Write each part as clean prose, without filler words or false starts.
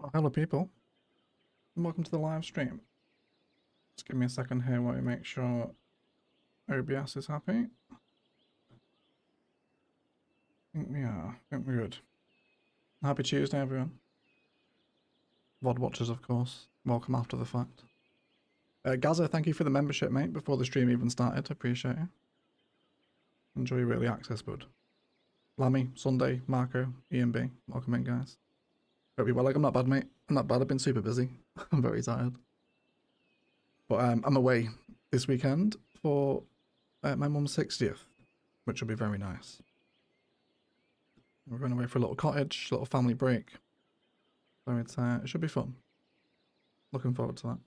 Well, hello people, and welcome to the live stream. Just give me a second here while we make sure OBS is happy. I think we are. I think we're good. Happy Tuesday, everyone. VOD watchers, of course. Welcome after the fact. Gaza, thank you for the membership, mate, before the stream even started. I appreciate it. Enjoy your early access, bud. Lammy, Sunday, Marco, EMB. Welcome in, guys. Hope you're well. Like, I'm not bad, mate. I'm not bad. I've been super busy. I'm very tired. But I'm away this weekend for my mum's 60th, which will be very nice. We're going away for a little cottage, little family break. So it should be fun. Looking forward to that.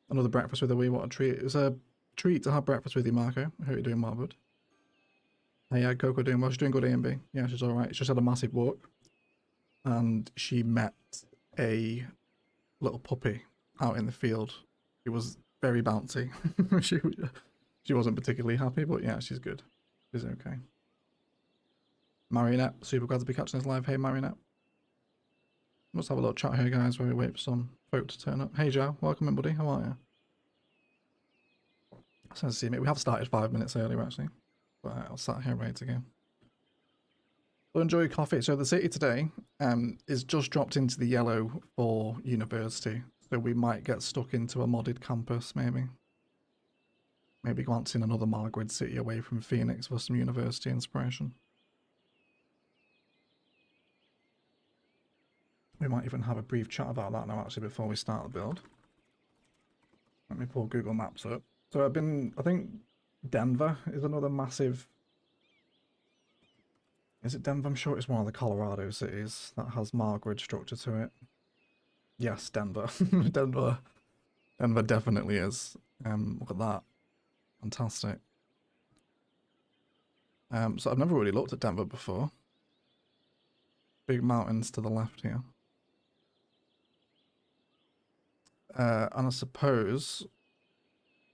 Another breakfast with a wee, what a treat. It was a treat to have breakfast with you, Marco. I hope you're doing well, bud. Hey, yeah, Coco doing well. She's doing good, A&B. Yeah, she's alright. She's just had a massive walk. And she met a little puppy out in the field. It was very bouncy. she wasn't particularly happy, but yeah, she's good. She's okay. Marionette, super glad to be catching this live. Hey, Marionette. Let's have a little chat here, guys, while we wait for some folk to turn up. Hey, Joe. Welcome in, buddy. How are you? So see me. We have started 5 minutes earlier, actually. But I'll sat here ready to go. So enjoy your coffee. So the city today is just dropped into the yellow for university. So we might get stuck into a modded campus, maybe. Maybe glancing another Margrid city away from Phoenix for some university inspiration. We might even have a brief chat about that now, actually, before we start the build. Let me pull Google Maps up. So I think Denver is another massive... Is it Denver? I'm sure it's one of the Colorado cities that has Margrid structure to it. Yes, Denver. Denver definitely is. Look at that. Fantastic. So I've never really looked at Denver before. Big mountains to the left here. And I suppose...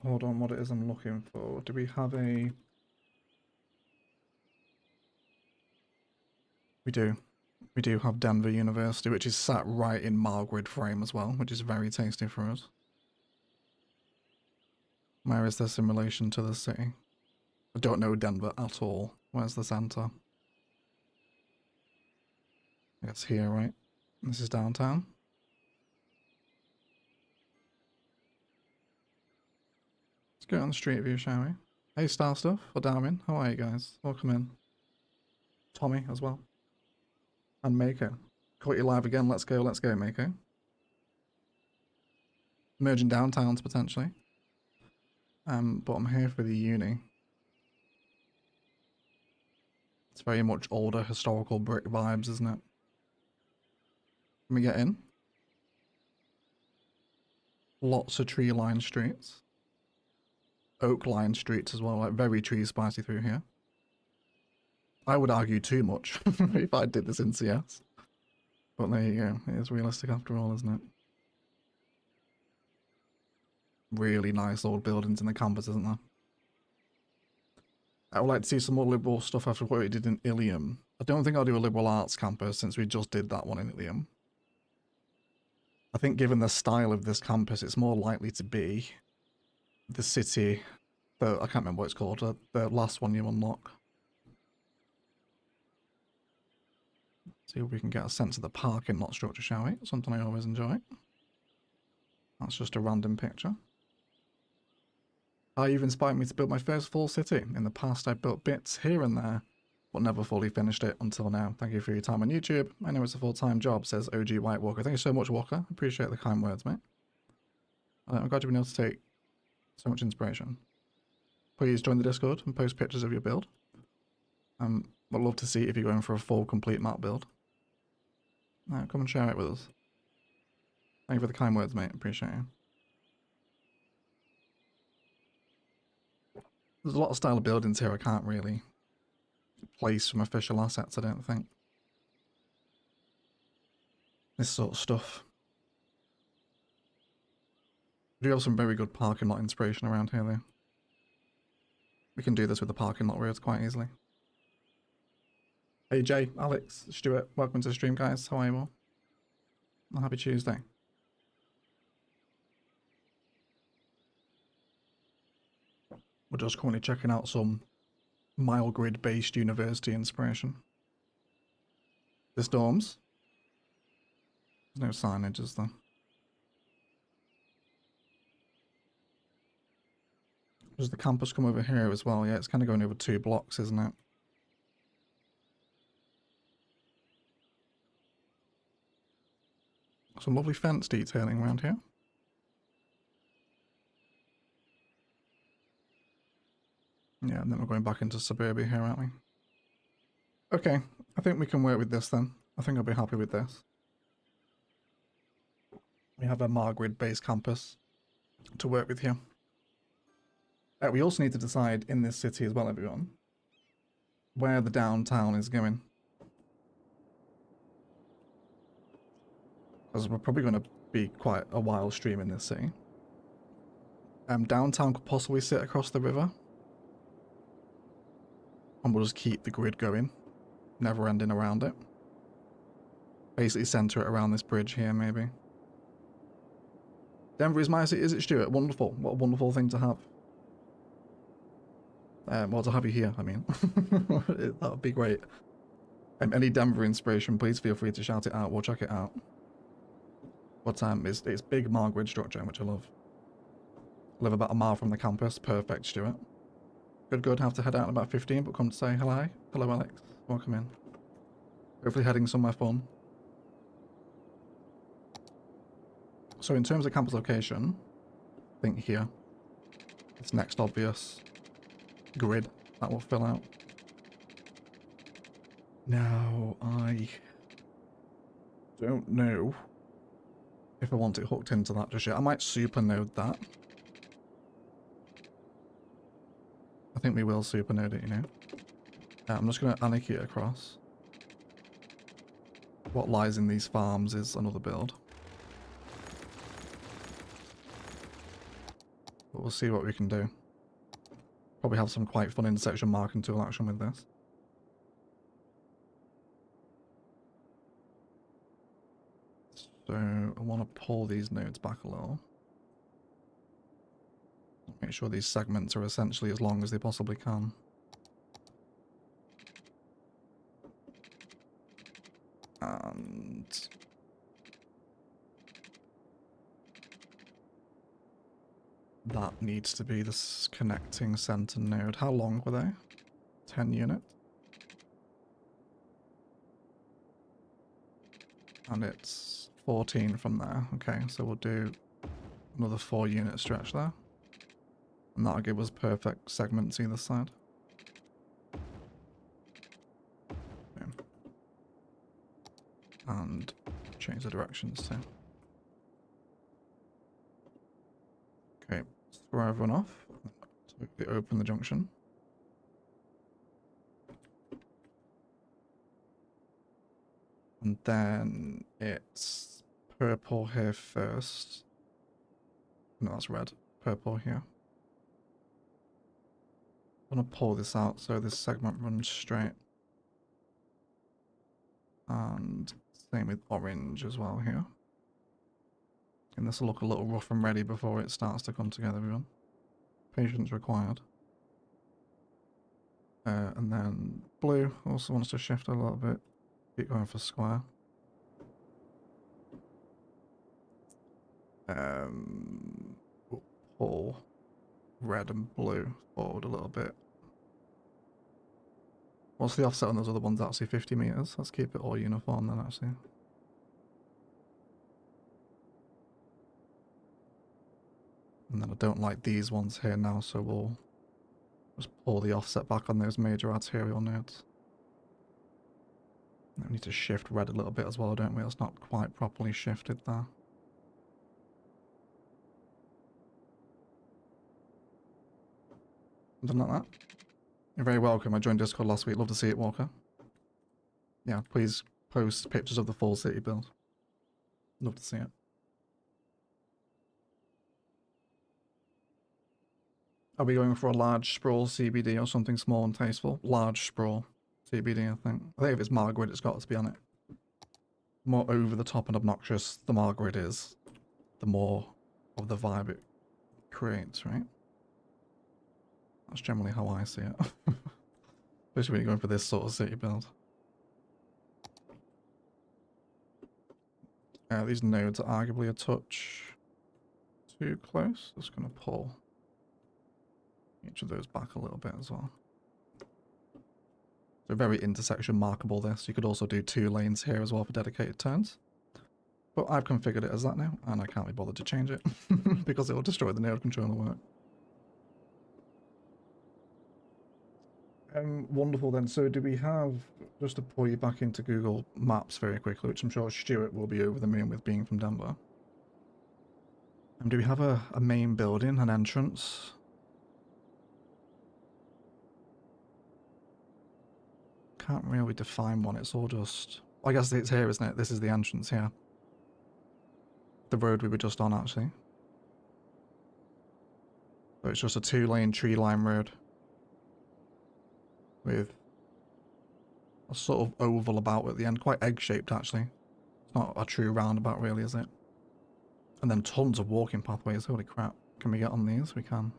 Hold on, what it is I'm looking for. Do we have a... We do. We do have Denver University, which is sat right in Margrid frame as well, which is very tasty for us. Where is this in relation to the city? I don't know Denver at all. Where's the center? It's here, right? This is downtown. Let's go on the street view, shall we? Hey, Star Stuff, or Darwin, how are you guys? Welcome in. Tommy as well. And Mako. Caught you live again, let's go, Mako. Merging downtowns, potentially. But I'm here for the uni. It's very much older, historical brick vibes, isn't it? Can we get in? Lots of tree-lined streets. Oak-lined streets as well, like very tree spicy through here. I would argue too much if I did this in CS. But there you go, it is realistic after all, isn't it? Really nice old buildings in the campus, isn't there? I would like to see some more liberal stuff after what we did in Ilium. I don't think I'll do a liberal arts campus since we just did that one in Ilium. I think given the style of this campus, it's more likely to be the city, I can't remember what it's called, the last one you unlock. See if we can get a sense of the parking lot structure, shall we? Something I always enjoy. That's just a random picture. You've inspired me to build my first full city. In the past, I've built bits here and there, but never fully finished it until now. Thank you for your time on YouTube. I know it's a full-time job, says OG White Walker. Thank you so much, Walker. Appreciate the kind words, mate. I'm glad you've been able to take so much inspiration. Please join the Discord and post pictures of your build. I'd love to see if you're going for a full, complete map build. Come and share it with us. Thank you for the kind words, mate. Appreciate you. There's a lot of style of buildings here I can't really place from official assets, I don't think. This sort of stuff. We do have some very good parking lot inspiration around here, though. We can do this with the parking lot roads quite easily. Hey Jay, Alex, Stuart, welcome to the stream, guys. How are you all? Happy Tuesday. We're just currently checking out some mile grid based university inspiration. The storms. There's no signage, is there? Does the campus come over here as well? Yeah, it's kind of going over 2 blocks, isn't it? Some lovely fence detailing around here. Yeah, and then we're going back into suburbia here, aren't we? Okay, I think we can work with this then. I think I'll be happy with this. We have a Margrid-based campus to work with here. We also need to decide in this city as well, everyone, where the downtown is going. Because we're probably going to be quite a while streaming this city. Downtown could possibly sit across the river. And we'll just keep the grid going, never ending around it. Basically center it around this bridge here, maybe. Denver is my city, is it, Stuart? Wonderful. What a wonderful thing to have. Well, to have you here, I mean. That would be great. Any Denver inspiration, please feel free to shout it out. We'll check it out. What it's big Margrid structure, which I love. Live about a mile from the campus. Perfect, Stuart. Good. Have to head out in about 15, but come to say hello. Hello, Alex. Welcome in. Hopefully heading somewhere fun. So in terms of campus location, I think here, it's next obvious grid that will fill out. Now, I don't know if I want it hooked into that just yet. I might supernode that. I think we will supernode it, you know. I'm just going to anarchy it across. What lies in these farms is another build. But we'll see what we can do. Probably have some quite fun intersection marking tool action with this. So I want to pull these nodes back a little. Make sure these segments are essentially as long as they possibly can. And that needs to be this connecting center node. How long were they? 10 units. And it's 14 from there. Okay, so we'll do another 4 unit stretch there. And that'll give us perfect segments either side. Okay. And change the directions too. Okay, throw everyone off. So we open the junction. And then it's purple here first. No, that's red. Purple here. I'm going to pull this out so this segment runs straight. And same with orange as well here. And this will look a little rough and ready before it starts to come together, everyone. Patience required. And then blue also wants to shift a little bit. Keep going for square. We'll pull red and blue forward a little bit. What's the offset on those other ones? Actually 50 meters. Let's keep it all uniform then, actually. And then I don't like these ones here now, so we'll just pull the offset back on those major arterial nodes. We need to shift red a little bit as well, don't we? It's not quite properly shifted there. Something like that. You're very welcome. I joined Discord last week. Love to see it, Walker. Yeah, please post pictures of the full city build. Love to see it. Are we going for a large sprawl CBD or something small and tasteful? Large sprawl. TBD, I think. I think if it's Margaret, it's got to be on it. The more over the top and obnoxious the Margaret is, the more of the vibe it creates, right? That's generally how I see it. Especially when you're going for this sort of city build. These nodes are arguably a touch too close. Just going to pull each of those back a little bit as well. So very intersection markable this. You could also do 2 lanes here as well for dedicated turns. But I've configured it as that now, and I can't be bothered to change it because it will destroy the node controller work. Wonderful then. So do we have, just to pull you back into Google Maps very quickly, which I'm sure Stuart will be over the moon with being from Denver. Do we have a main building, an entrance? Can't really define one, it's all just... I guess it's here, isn't it? This is the entrance here. The road we were just on, actually. So it's just a 2-lane tree-line road. With a sort of oval about at the end, quite egg-shaped actually. It's not a true roundabout really, is it? And then tons of walking pathways, holy crap. Can we get on these? We can.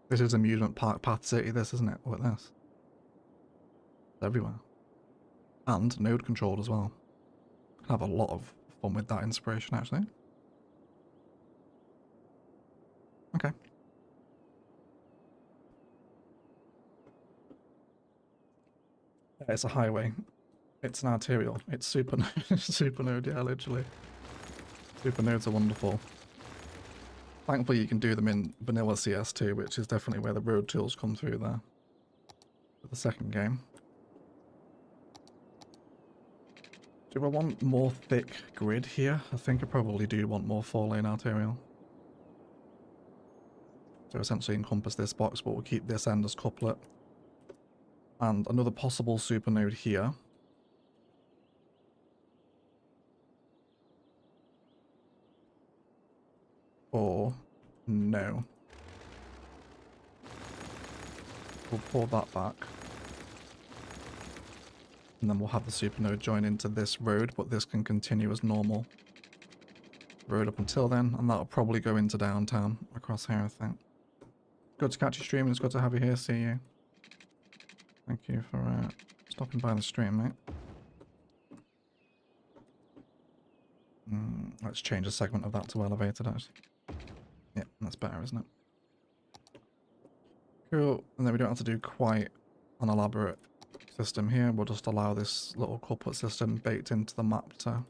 This is amusement park path city, this, isn't it? Look at this. It's everywhere. And node controlled as well. Can have a lot of fun with that inspiration actually. Okay. It's a highway. It's an arterial. It's supernode, yeah, literally. Supernodes are wonderful. Thankfully you can do them in vanilla CS2, which is definitely where the road tools come through there. For the second game. Do I want more thick grid here? I think I probably do want more 4-lane arterial. So essentially encompass this box, but we'll keep this end as couplet. And another possible supernode here. Or no. We'll pull that back. And then we'll have the supernode join into this road, but this can continue as normal road up until then, and that'll probably go into downtown across here, I think. Good to catch you streaming, it's good to have you here, see you. Thank you for stopping by the stream, mate. Let's change a segment of that to elevated, actually. Yeah, that's better, isn't it? Cool. And then we don't have to do quite an elaborate system here. We'll just allow this little couplet system baked into the map to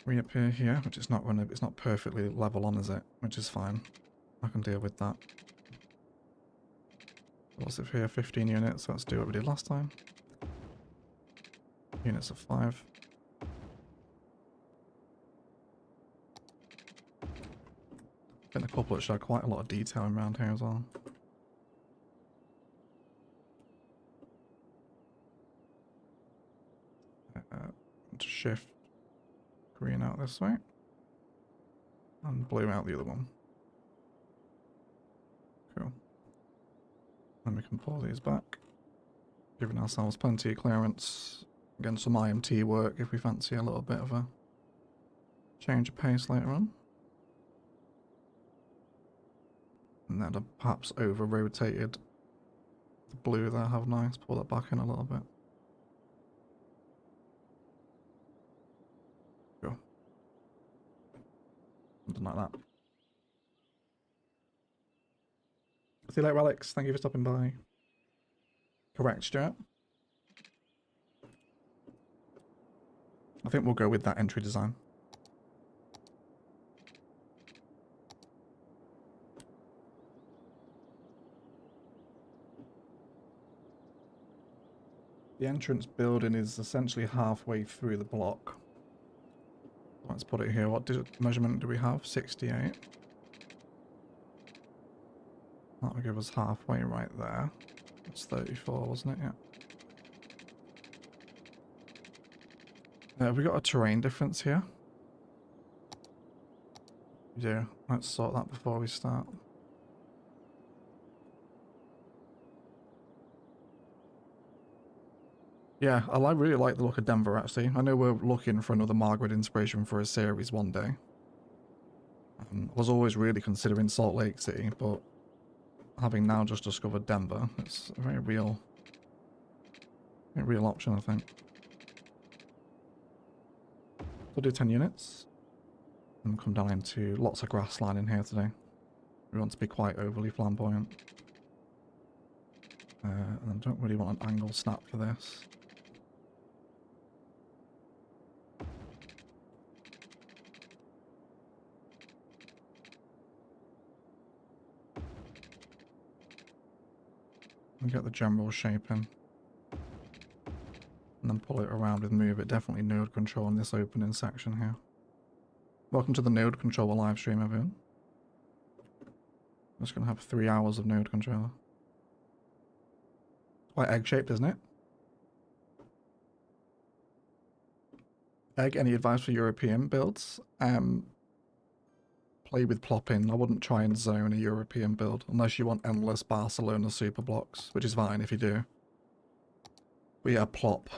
reappear here, which is not going to, it's not perfectly level on, is it? Which is fine. I can deal with that. What's it here? 15 units. Let's do what we did last time. Units of 5. I think the couplet should have quite a lot of detail around here as well. To shift green out this way. And blue out the other one. Cool. Then we can pull these back, giving ourselves plenty of clearance against some IMT work if we fancy a little bit of a change of pace later on. And then perhaps over-rotated the blue there, have nice, pull that back in a little bit. Cool. Something like that. See you later, Alex. Thank you for stopping by. Correct, Stuart. I think we'll go with that entry design. The entrance building is essentially halfway through the block. Let's put it here. What measurement do we have? 68. That will give us halfway right there. It's 34, wasn't it? Yeah. Have we got a terrain difference here? We do. Let's sort that before we start. Yeah, really like the look of Denver, actually. I know we're looking for another Margaret inspiration for a series one day. I was always really considering Salt Lake City, but having now just discovered Denver, it's a very real option, I think. We'll do 10 units. And come down into lots of grass line in here today. We want to be quite overly flamboyant. And I don't really want an angle snap for this. And get the general shape in. And then pull it around with move it. Definitely node control in this opening section here. Welcome to the node controller live stream, everyone. I'm just going to have 3 hours of node controller. Quite egg-shaped, isn't it? Egg, any advice for European builds? Play with plopping. I wouldn't try and zone a European build, unless you want endless Barcelona super blocks, which is fine if you do. But yeah, plop.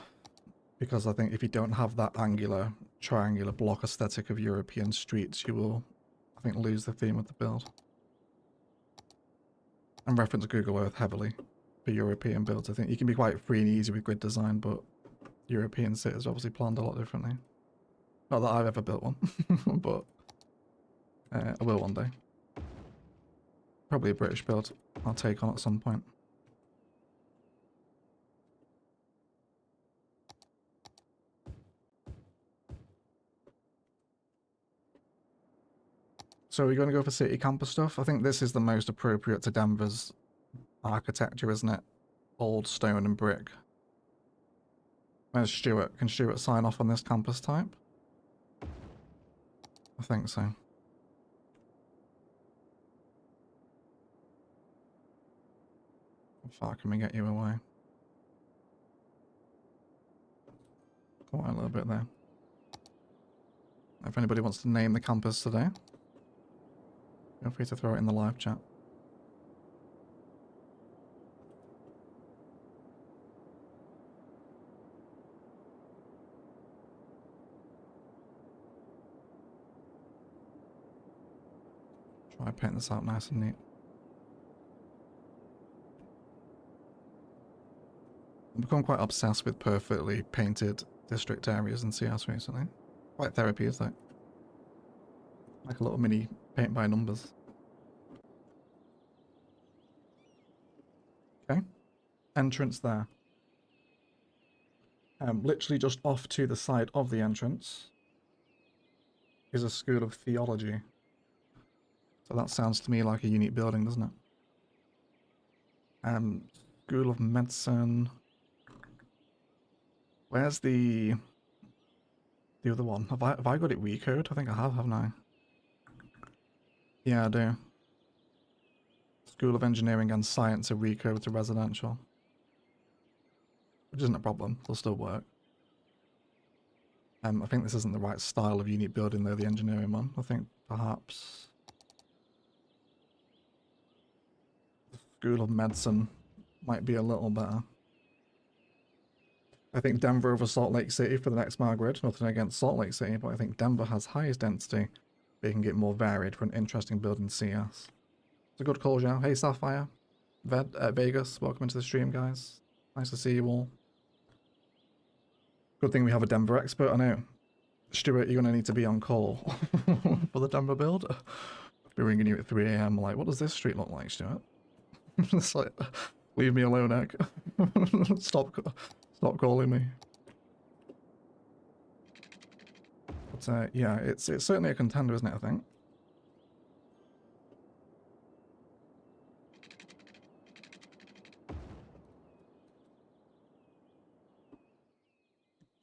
Because I think if you don't have that angular, triangular block aesthetic of European streets, you will, I think, lose the theme of the build. And reference Google Earth heavily for European builds. I think you can be quite free and easy with grid design, but European cities are obviously planned a lot differently. Not that I've ever built one, but I will one day. Probably a British build I'll take on at some point. So we're going to go for city campus stuff. I think this is the most appropriate to Denver's architecture, isn't it? Old stone and brick. Where's Stuart? Can Stuart sign off on this campus type? I think so. How far can we get you away? Quite a little bit there. If anybody wants to name the campus today, feel free to throw it in the live chat. Try to paint this out nice and neat. I've become quite obsessed with perfectly painted district areas in CS recently. Quite therapeutic. Like a little mini paint by numbers. Okay. Entrance there. Literally just off to the side of the entrance is a school of theology. So that sounds to me like a unique building, doesn't it? School of medicine. Where's the other one? Have I got it recode? I think I have, haven't I? Yeah, I do. School of Engineering and Science are recode to residential. Which isn't a problem, they'll still work. I think this isn't the right style of unique building though, the engineering one. I think perhaps the School of Medicine might be a little better. I think Denver over Salt Lake City for the next Margaret. Nothing against Salt Lake City, but I think Denver has highest density. They can get more varied for an interesting build in CS. It's a good call, Zhao. Hey, Sapphire. Vegas, welcome into the stream, guys. Nice to see you all. Good thing we have a Denver expert, I know. Stuart, you're going to need to be on call for the Denver build. I'll be ringing you at 3 AM, like, what does this street look like, Stuart? It's like, leave me alone, Egg. Stop calling me. But yeah, it's certainly a contender, isn't it, I think? It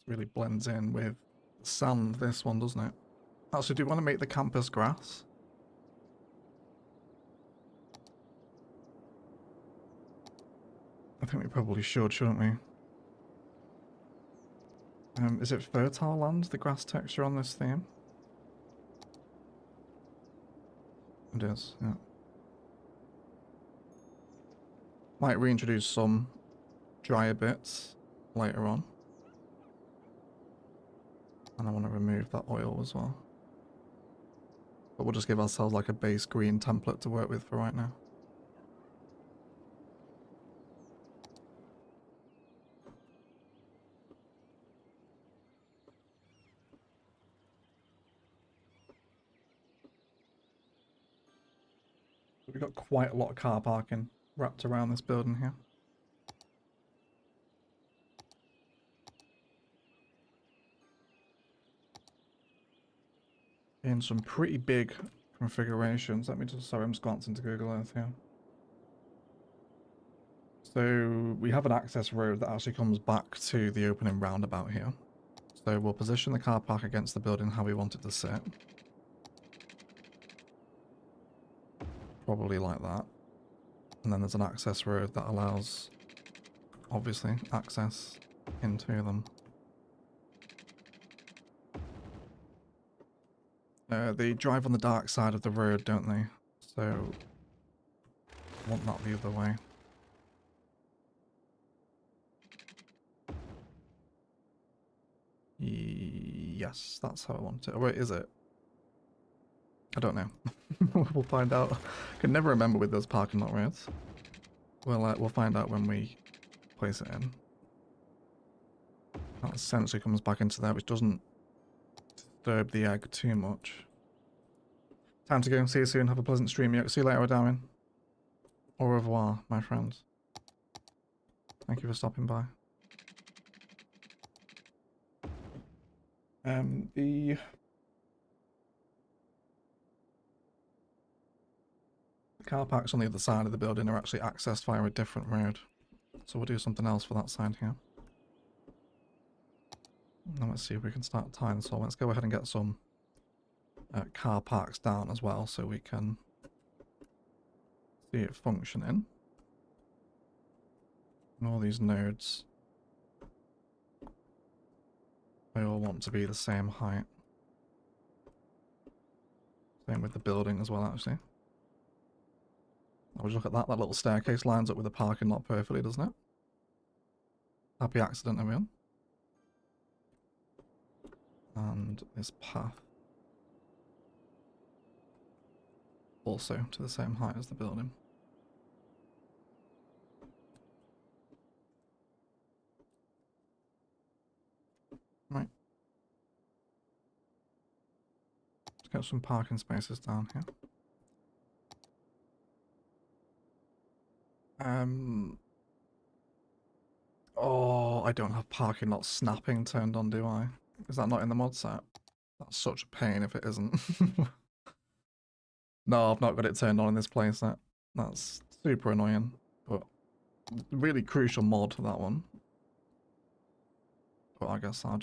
really blends in with sand, this one, doesn't it? Also, do you want to make the campus grass? I think we probably should, shouldn't we? Is it fertile land, the grass texture on this theme? It is, yeah. Might reintroduce some drier bits later on. And I want to remove that oil as well. But we'll just give ourselves like a base green template to work with for right now. We've got quite a lot of car parking wrapped around this building here. In some pretty big configurations. Let me just, sorry, I'm just glancing to Google Earth here. So we have an access road that actually comes back to the opening roundabout here. So we'll position the car park against the building how we want it to sit. Probably like that. And then there's an access road that allows, obviously, access into them. They drive on the dark side of the road, don't they? So, I want that the other way. Yes, that's how I want it. Oh, wait, is it? I don't know. We'll find out. I can never remember with those parking lot roads. We'll find out when we place it in. That essentially comes back into there, which doesn't disturb the egg too much. Time to go. See you soon. Have a pleasant stream. See you later, Darwin. Au revoir, my friends. Thank you for stopping by. The car parks on the other side of the building are actually accessed via a different road. So we'll do something else for that side here. Now let's see if we can start tying this all. Let's go ahead and get some car parks down as well so we can see it functioning. And all these nodes, they all want to be the same height. Same with the building as well, actually. I'll just look at that. That little staircase lines up with the parking lot perfectly, doesn't it? Happy accident, everyone. And this path. Also to the same height as the building. Right. Let's get some parking spaces down here. Oh, I don't have parking lot snapping turned on, do I? Is that not in the mod set? That's such a pain if it isn't. No, I've not got it turned on in this playset. That's super annoying, but really crucial mod for that one. But I guess I'll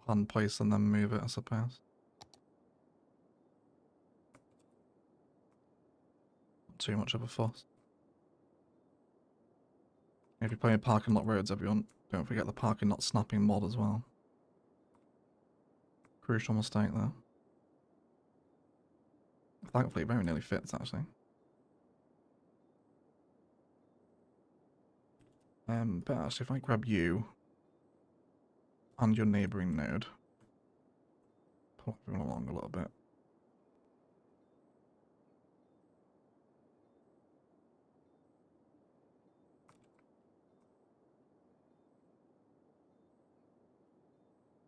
hand place and then move it, I suppose. Not too much of a fuss. If you're playing parking lot roads, everyone, don't forget the parking lot snapping mod as well. Crucial mistake there. Thankfully, it very nearly fits, actually. But actually, if I grab you and your neighbouring node, pull everyone along a little bit.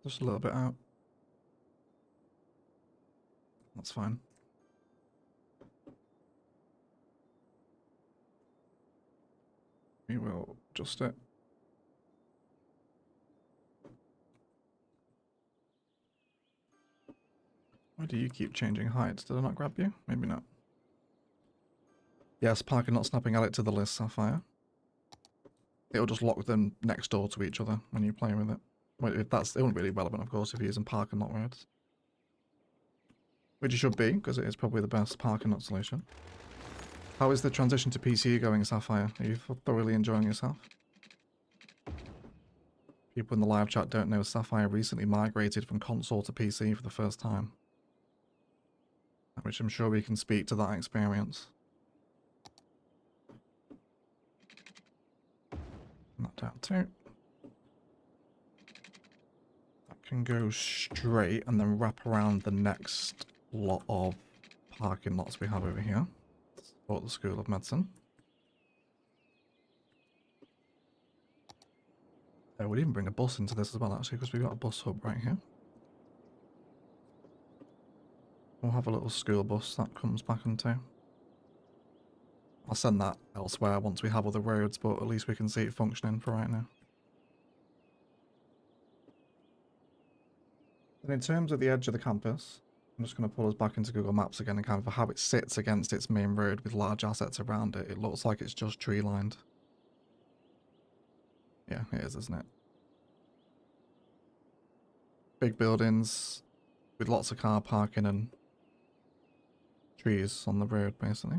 Just a little bit out. That's fine. We will adjust it. Why do you keep changing heights? Did I not grab you? Maybe not. Yes, parking lot snapping, add it to the list, Sapphire. It'll just lock them next door to each other when you play with it. Well, if that's, it wouldn't be really relevant, of course, if you're using parking lot roads. Which it should be, because it is probably the best parking lot solution. How is the transition to PC going, Sapphire? Are you thoroughly enjoying yourself? People in the live chat don't know Sapphire recently migrated from console to PC for the first time. Which I'm sure we can speak to that experience. That down too. can go straight and then wrap around the next lot of parking lots we have over here. Support the School of Medicine. We'd even bring a bus into this as well, actually, because we've got a bus hub right here. We'll have a little school bus that comes back into. I'll send that elsewhere once we have other roads, but at least we can see it functioning for right now. And in terms of the edge of the campus, I'm just going to pull us back into Google Maps again and kind of how it sits against its main road with large assets around it. It looks like it's just tree lined. Yeah, it is, isn't it? Big buildings with lots of car parking and trees on the road, basically.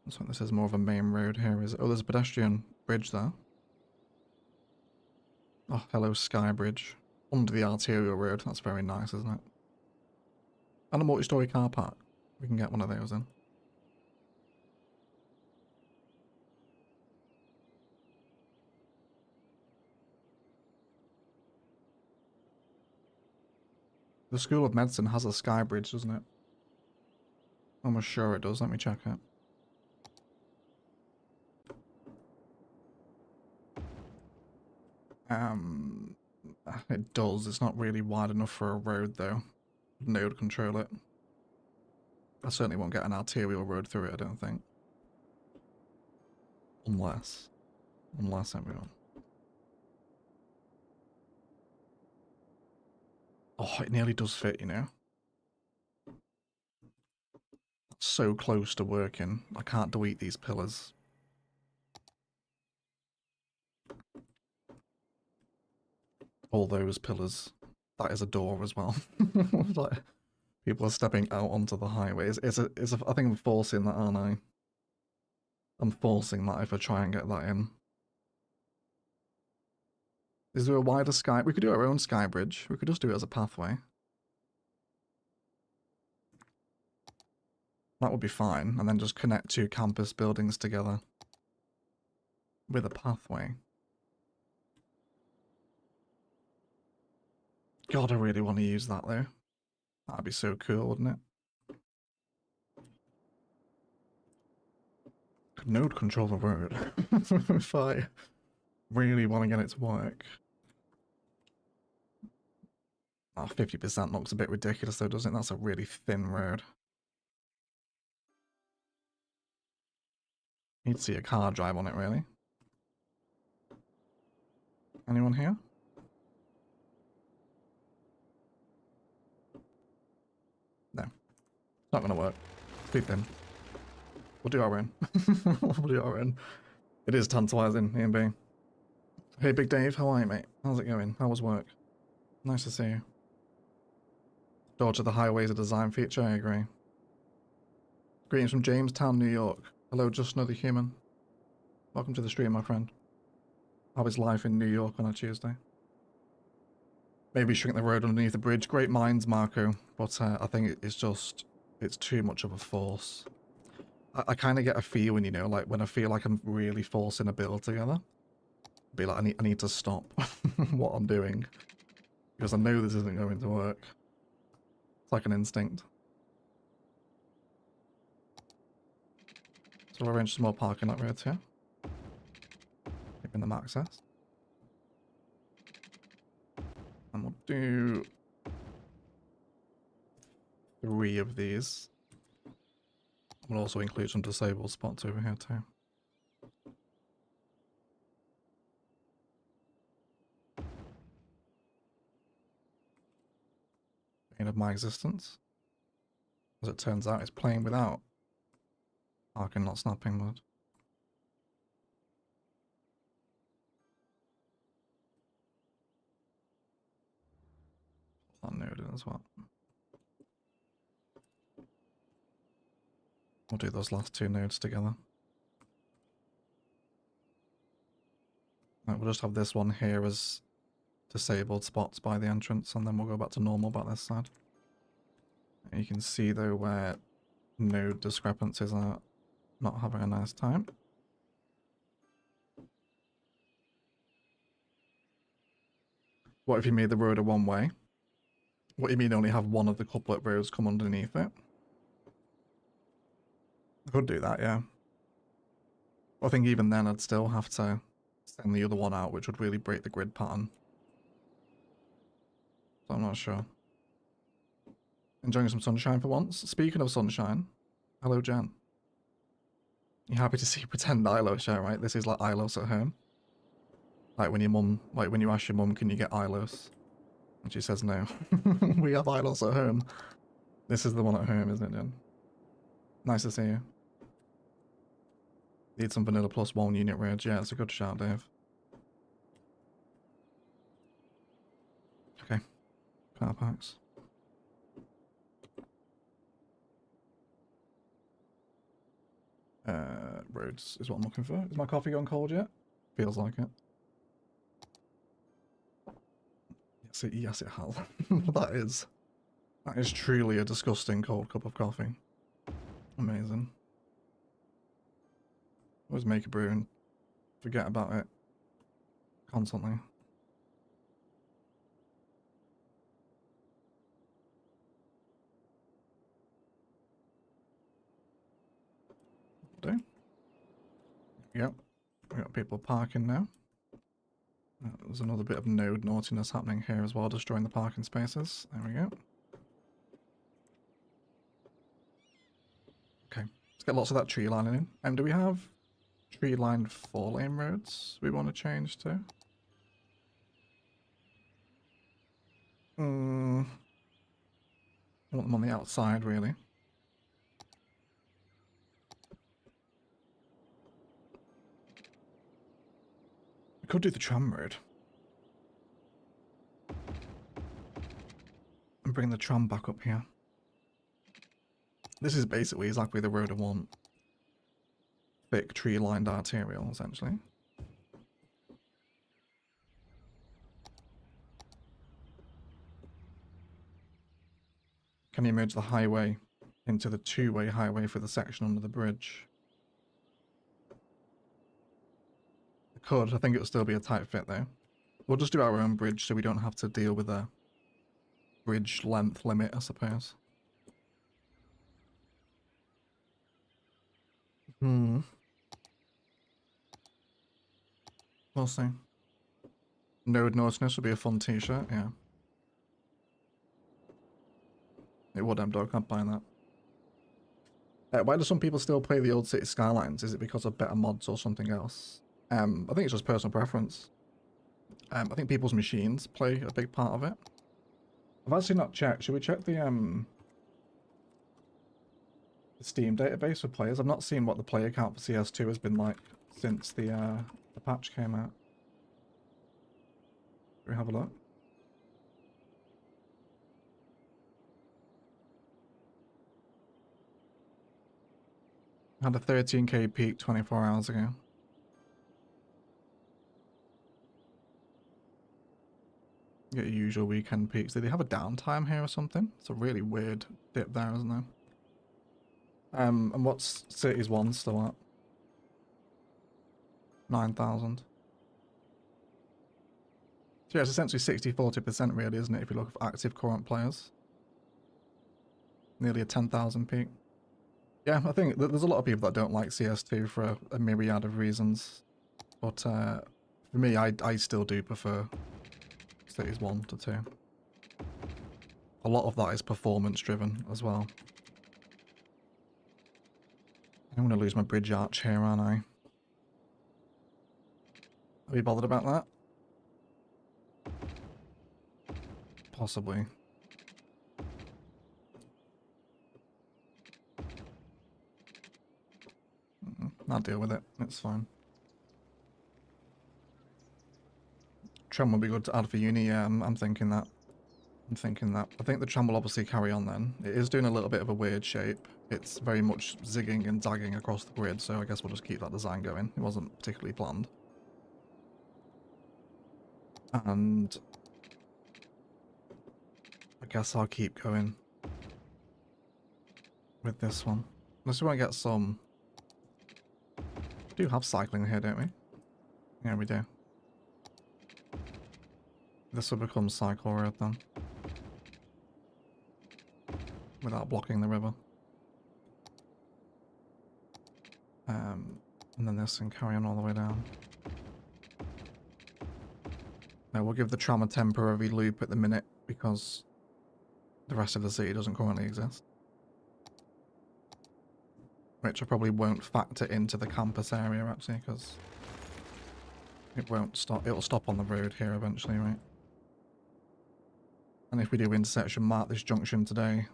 Looks like this is more of a main road here, is it? Oh, there's a pedestrian bridge there. Oh, hello, Sky Bridge. Under the arterial road. That's very nice, isn't it? And a multi-storey car park. We can get one of those in. The School of Medicine has a Sky Bridge, doesn't it? I'm almost sure it does. Let me check it. It does. It's not really wide enough for a road, though. Node control it. I certainly won't get an arterial road through it, I don't think. Unless everyone. Oh, it nearly does fit, you know. So close to working. I can't delete these pillars. All those pillars. That is a door as well. Like, people are stepping out onto the highway. I think I'm forcing that, aren't I? I'm forcing that if I try and get that in. Is there a wider sky? We could do our own sky bridge. We could just do it as a pathway. That would be fine. And then just connect two campus buildings together with a pathway. God, I really want to use that though. That'd be so cool, wouldn't it? Could node control the road if I really want to get it to work. 50% looks a bit ridiculous though, doesn't it? That's a really thin road. Need to see a car drive on it, really. Anyone here? No. It's not going to work. Too thin. We'll do our own. We'll do our own. It is tantalizing, E&B. Hey, Big Dave, how are you, mate? How's it going? How was work? Nice to see you. Door to the highway is a design feature, I agree. Greetings from Jamestown, New York. Hello, just another human. Welcome to the stream, my friend. How is life in New York on a Tuesday? Maybe shrink the road underneath the bridge. Great minds, Marco. But I think it's too much of a force. I kind of get a feeling, you know, like when I feel like I'm really forcing a build together. Be like, I need to stop what I'm doing. Because I know this isn't going to work. It's like an instinct. So we'll arrange some more parking lot roads here. Giving them access. And we'll do 3 of these. We'll also include some disabled spots over here too. Bane of my existence. As it turns out, it's playing without parking, not snapping mode. That node in as well. We'll do those last 2 nodes together. Right, we'll just have this one here as disabled spots by the entrance, and then we'll go back to normal by this side. And you can see though where node discrepancies are not having a nice time. What if you made the road a one-way? What do you mean only have one of the couplet roads come underneath it? I could do that, yeah. I think even then I'd still have to send the other one out, which would really break the grid pattern. So I'm not sure. Enjoying some sunshine for once. Speaking of sunshine, hello Jen. You happy to see pretend Ilos share, right? This is like Ilos at home. Like when your mum, like when you ask your mum, can you get Ilos? And she says no. We have Ilos at home. This is the one at home, isn't it, Jen? Nice to see you. Need some vanilla plus 1 unit rage. Yeah, it's a good shout, Dave. Okay. Car packs. Roads is what I'm looking for. Is my coffee gone cold yet? Feels like it. Yes, it has. That is truly a disgusting cold cup of coffee. Amazing. Always make a brew and forget about it constantly. Do. Yep. We got people parking now. There's another bit of node naughtiness happening here as well, destroying the parking spaces. There we go. Okay, let's get lots of that tree lining in. Do we have tree lined 4-lane roads we want to change to? I want them on the outside, really. We could do the tram road. And bring the tram back up here. This is basically exactly the road I want. Thick tree-lined arterial, essentially. Can you merge the highway into the 2-way highway for the section under the bridge? I could. I think it would still be a tight fit, though. We'll just do our own bridge so we don't have to deal with a bridge length limit, I suppose. We'll see. Node naughtiness would be a fun t-shirt, yeah. It would, dog, I'm buying that. Why do some people still play the old City Skylines? Is it because of better mods or something else? I think it's just personal preference. I think people's machines play a big part of it. I've actually not checked. Should we check the Steam database for players? I've not seen what the player count for CS2 has been like since the patch came out. Can we have a look? Had a 13k peak 24 hours ago. Get your usual weekend peaks. Did they have a downtime here or something? It's a really weird dip there, isn't there? And what's Cities 1 still at? 9,000. So yeah, it's essentially 60-40% really, isn't it, if you look at active current players? Nearly a 10,000 peak. Yeah, I think there's a lot of people that don't like CS2 for a myriad of reasons. But for me, I still do prefer Cities 1 to 2. A lot of that is performance driven as well. I'm going to lose my bridge arch here, aren't I? Are we bothered about that? Possibly. I'll deal with it. It's fine. Tram would be good to add for uni. Yeah, I'm thinking that. I think the tram will obviously carry on then. It is doing a little bit of a weird shape. It's very much zigging and zagging across the grid, so I guess we'll just keep that design going. It wasn't particularly planned. And I guess I'll keep going with this one. Unless we want to get some... We do have cycling here, don't we? Yeah, we do. This will become cycle road then. Without blocking the river. And then this can carry on all the way down. Now we'll give the tram a temporary loop at the minute because the rest of the city doesn't currently exist. Which I probably won't factor into the campus area actually because it won't stop. It'll stop on the road here eventually, right? And if we do intersection mark this junction today,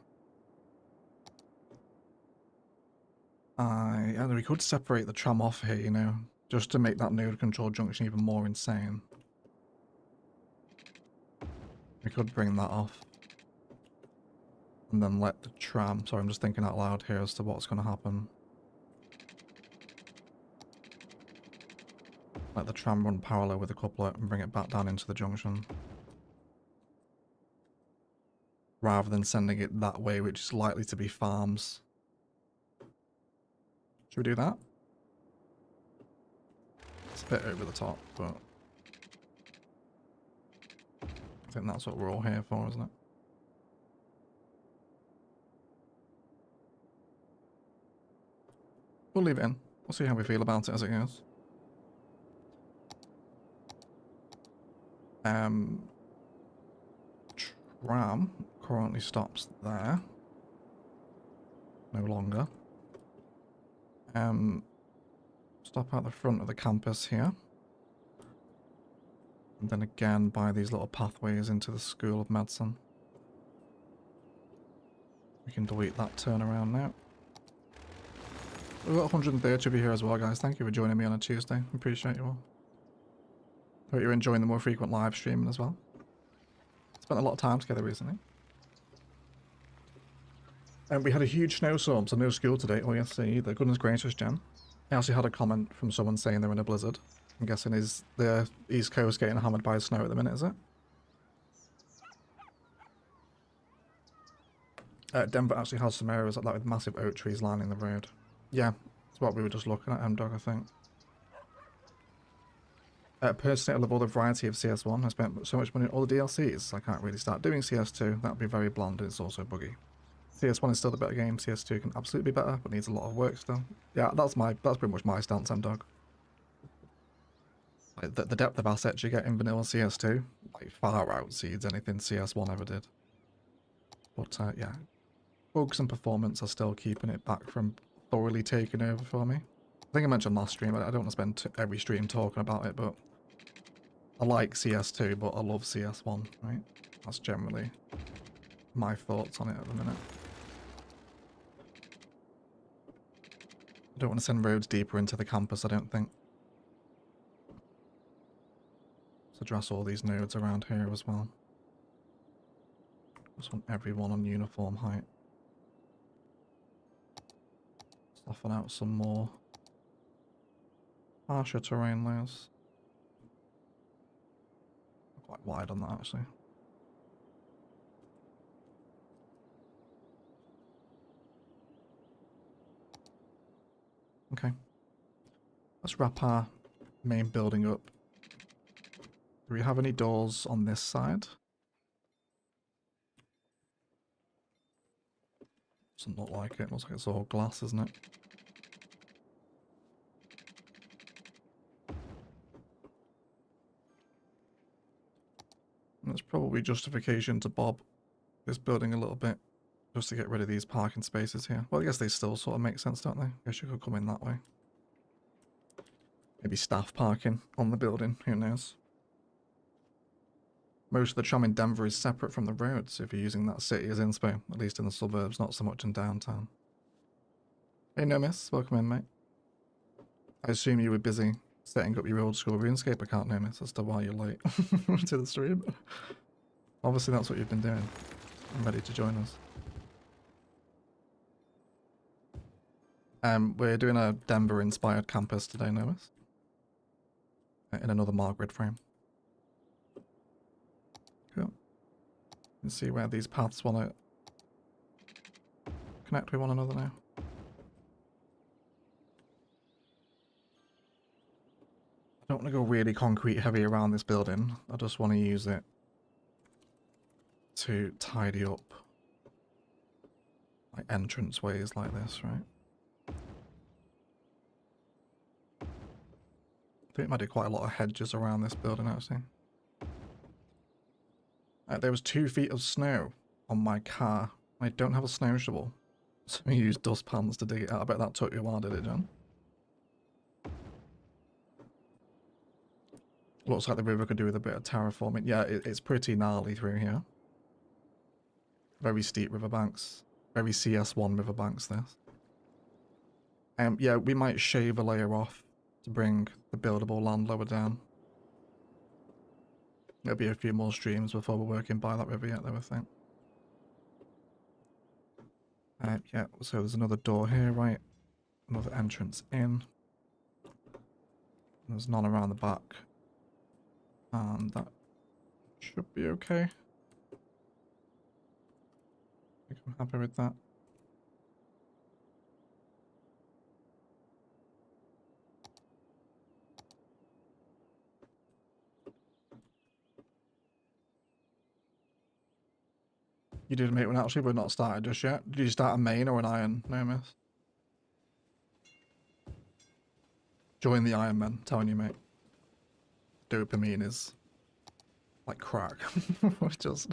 we could separate the tram off here, you know, just to make that node control junction even more insane. We could bring that off. And then let the tram... Sorry, I'm just thinking out loud here as to what's going to happen. Let the tram run parallel with the couplet and bring it back down into the junction. Rather than sending it that way, which is likely to be farms. Should we do that? It's a bit over the top, but I think that's what we're all here for, isn't it? We'll leave it in. We'll see how we feel about it as it goes. Tram currently stops there. No longer. Stop at the front of the campus here. And then again by these little pathways into the School of Medicine. We can delete that turnaround now. We've got 130 of you here as well, guys. Thank you for joining me on a Tuesday. Appreciate you all. Hope you're enjoying the more frequent live streaming as well. Spent a lot of time together recently. And we had a huge snowstorm, so no school today or yesterday either. Goodness gracious, Jen. I actually had a comment from someone saying they're in a blizzard. I'm guessing is the East Coast getting hammered by snow at the minute, is it? Denver actually has some areas like that with massive oak trees lining the road. Yeah, that's what we were just looking at, M-Dog, I think. Personally, I love all the variety of CS1. I spent so much money on all the DLCs, I can't really start doing CS2. That would be very bland and it's also buggy. CS1 is still the better game. CS2 can absolutely be better, but needs a lot of work still. Yeah, that's pretty much my stance, M-Dog. Like the depth of assets you get in vanilla CS2, like far outseeds anything CS1 ever did. But yeah, bugs and performance are still keeping it back from thoroughly taking over for me. I think I mentioned last stream, I don't want to spend every stream talking about it, but I like CS2, but I love CS1, right? That's generally my thoughts on it at the minute. I don't want to send roads deeper into the campus, I don't think. Let's address all these nodes around here as well. Just want everyone on uniform height. Soften out some more harsher terrain layers. Quite wide on that actually. Okay. Let's wrap our main building up. Do we have any doors on this side? Doesn't look like it. Looks like it's all glass, isn't it? And there's probably justification to bob this building a little bit just to get rid of these parking spaces here. Well, I guess they still sort of make sense, don't they? I guess you could come in that way. Maybe staff parking on the building, who knows? Most of the tram in Denver is separate from the roads if you're using that city as inspo, at least in the suburbs, not so much in downtown. Hey, no miss, welcome in, mate. I assume you were busy setting up your old school RuneScape account, no miss, as to why you're late to the stream. Obviously that's what you've been doing. I'm ready to join us. We're doing a Denver-inspired campus today, no miss. In another Margaret frame. Cool. You can see where these paths want to connect with one another now. I don't want to go really concrete heavy around this building. I just want to use it to tidy up like entrance ways like this, right? I think it might do quite a lot of hedges around this building actually. There was 2 feet of snow on my car. I don't have a snow shovel, so I used dustpans to dig it out. I bet that took you a while, did it, John? Looks like the river could do with a bit of terraforming. Yeah, it's pretty gnarly through here. Very steep riverbanks. Very CS1 riverbanks, this. Yeah, we might shave a layer off to bring the buildable land lower down. There'll be a few more streams before we're working by that river yet, though, I think. Yeah, so there's another door here, right? Another entrance in. There's none around the back. And that should be okay. I think I'm happy with that. You did make one actually, but not started just yet. Did you start a main or an iron? No, miss. Join the Iron Men, telling you, mate. Dopamine is like crack. Just,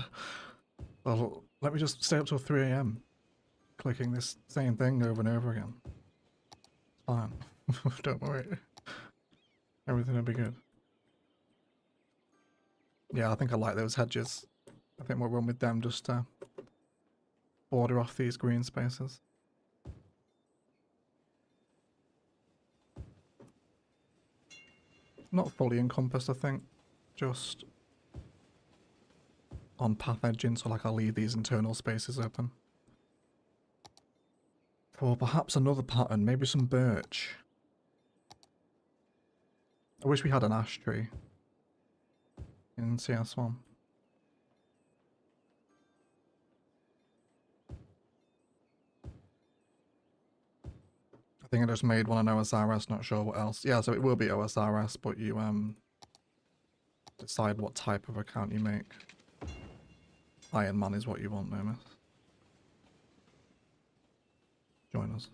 well, let me just stay up till 3 AM, clicking this same thing over and over again. It's fine. Don't worry. Everything will be good. Yeah, I think I like those hedges. I think we'll run with them just to border off these green spaces. Not fully encompassed, I think. Just on path edging, so like I'll leave these internal spaces open. For perhaps another pattern, maybe some birch. I wish we had an ash tree in CS1. I think I just made one on OSRS, not sure what else. Yeah, so it will be OSRS, but you decide what type of account you make. Iron Man is what you want, no miss. Join us.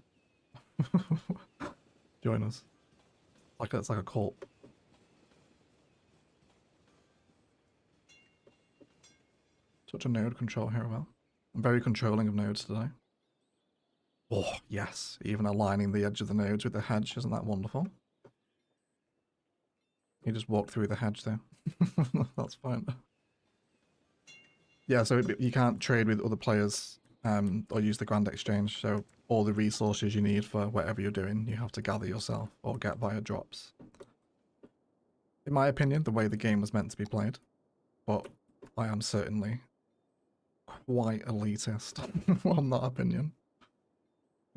Join us. Like it's like a cult. Such a node control here, well. I'm very controlling of nodes today. Oh, yes. Even aligning the edge of the nodes with the hedge. Isn't that wonderful? You just walk through the hedge there. That's fine. Yeah, so you can't trade with other players or use the Grand Exchange. So all the resources you need for whatever you're doing, you have to gather yourself or get via drops. In my opinion, the way the game was meant to be played. But I am certainly quite elitist on that opinion.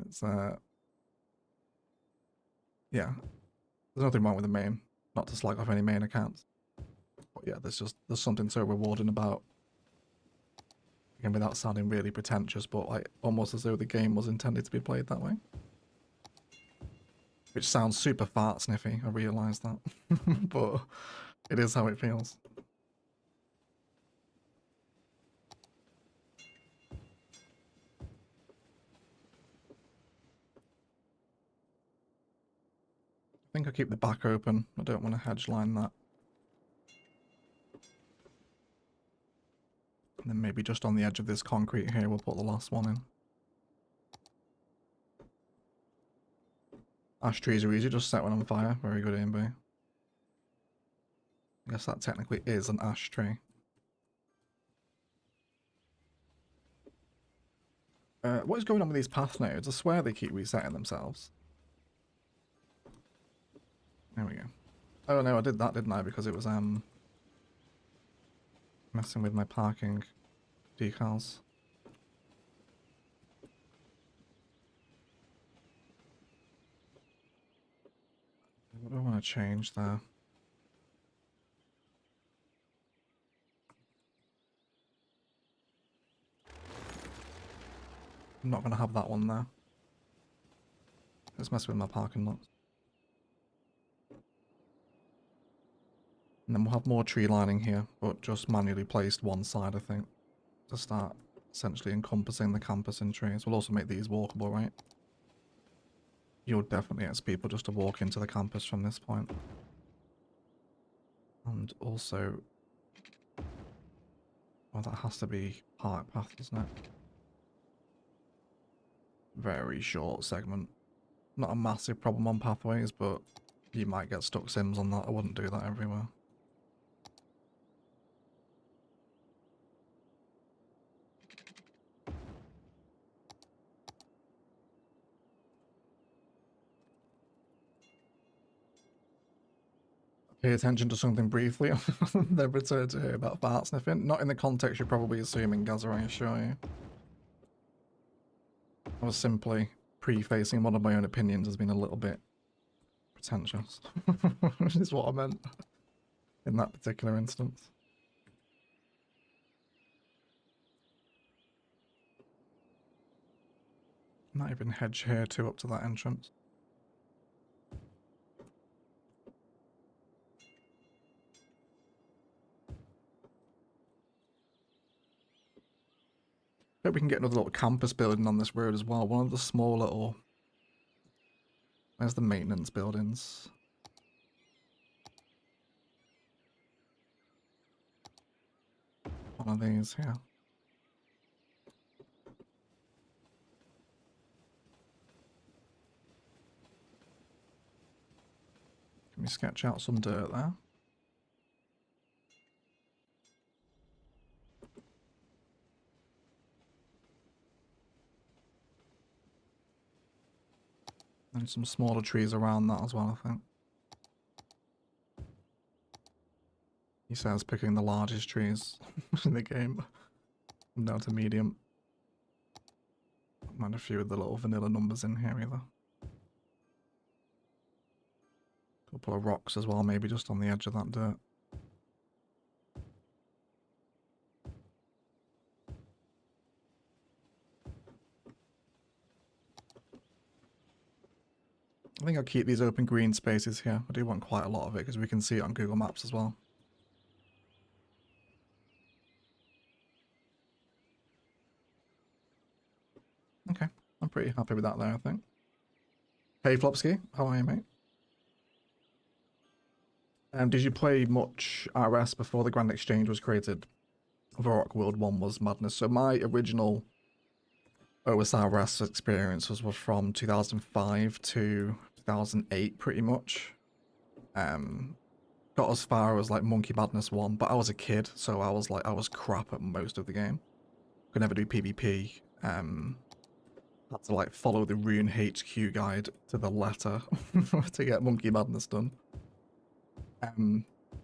It's yeah, there's nothing wrong with the main, not to slag off any main accounts, but yeah, there's something so rewarding about, again, without sounding really pretentious, but like almost as though the game was intended to be played that way, which sounds super fart sniffy, I realise that. But it is how it feels. I think I'll keep the back open. I don't want to hedge line that. And then maybe just on the edge of this concrete here, we'll put the last one in. Ash trees are easy, just set one on fire. Very good aim, B. I guess that technically is an ash tree. What is going on with these path nodes? I swear they keep resetting themselves. There we go. Oh no, I did that, didn't I? Because it was messing with my parking decals. What do I want to change there? I'm not going to have that one there. Let's mess with my parking lots. And then we'll have more tree lining here, but just manually placed one side, I think. to start essentially encompassing the campus in trees. We'll also make these walkable, right? You'll definitely ask people just to walk into the campus from this point. And also... well, that has to be park path, doesn't it? Very short segment. Not a massive problem on pathways, but you might get stuck sims on that. I wouldn't do that everywhere. Pay attention to something briefly, then return to hear about fart sniffing. Not in the context you're probably assuming, Gaza, I assure you. I was simply prefacing one of my own opinions as being a little bit pretentious. Which is what I meant in that particular instance. Not even hedge here too up to that entrance. Hope we can get another little campus building on this road as well. One of the small little... where's the maintenance buildings? One of these here. Can we sketch out some dirt there? And some smaller trees around that as well, I think. He says picking the largest trees in the game. I'm down to medium. Don't mind a few of the little vanilla numbers in here either. Couple of rocks as well, maybe just on the edge of that dirt. I think I'll keep these open green spaces here. I do want quite a lot of it because we can see it on Google Maps as well. Okay, I'm pretty happy with that there, I think. Hey Flopsky, how are you, mate? Did you play much RS before the Grand Exchange was created? Varrock World 1 was madness. So my original OSRS experience was from 2005 to 2008 pretty much. Got as far as like Monkey Madness 1, but I was a kid, so I was crap at most of the game. Could never do PvP. Had to like follow the Rune HQ guide to the letter to get Monkey Madness done.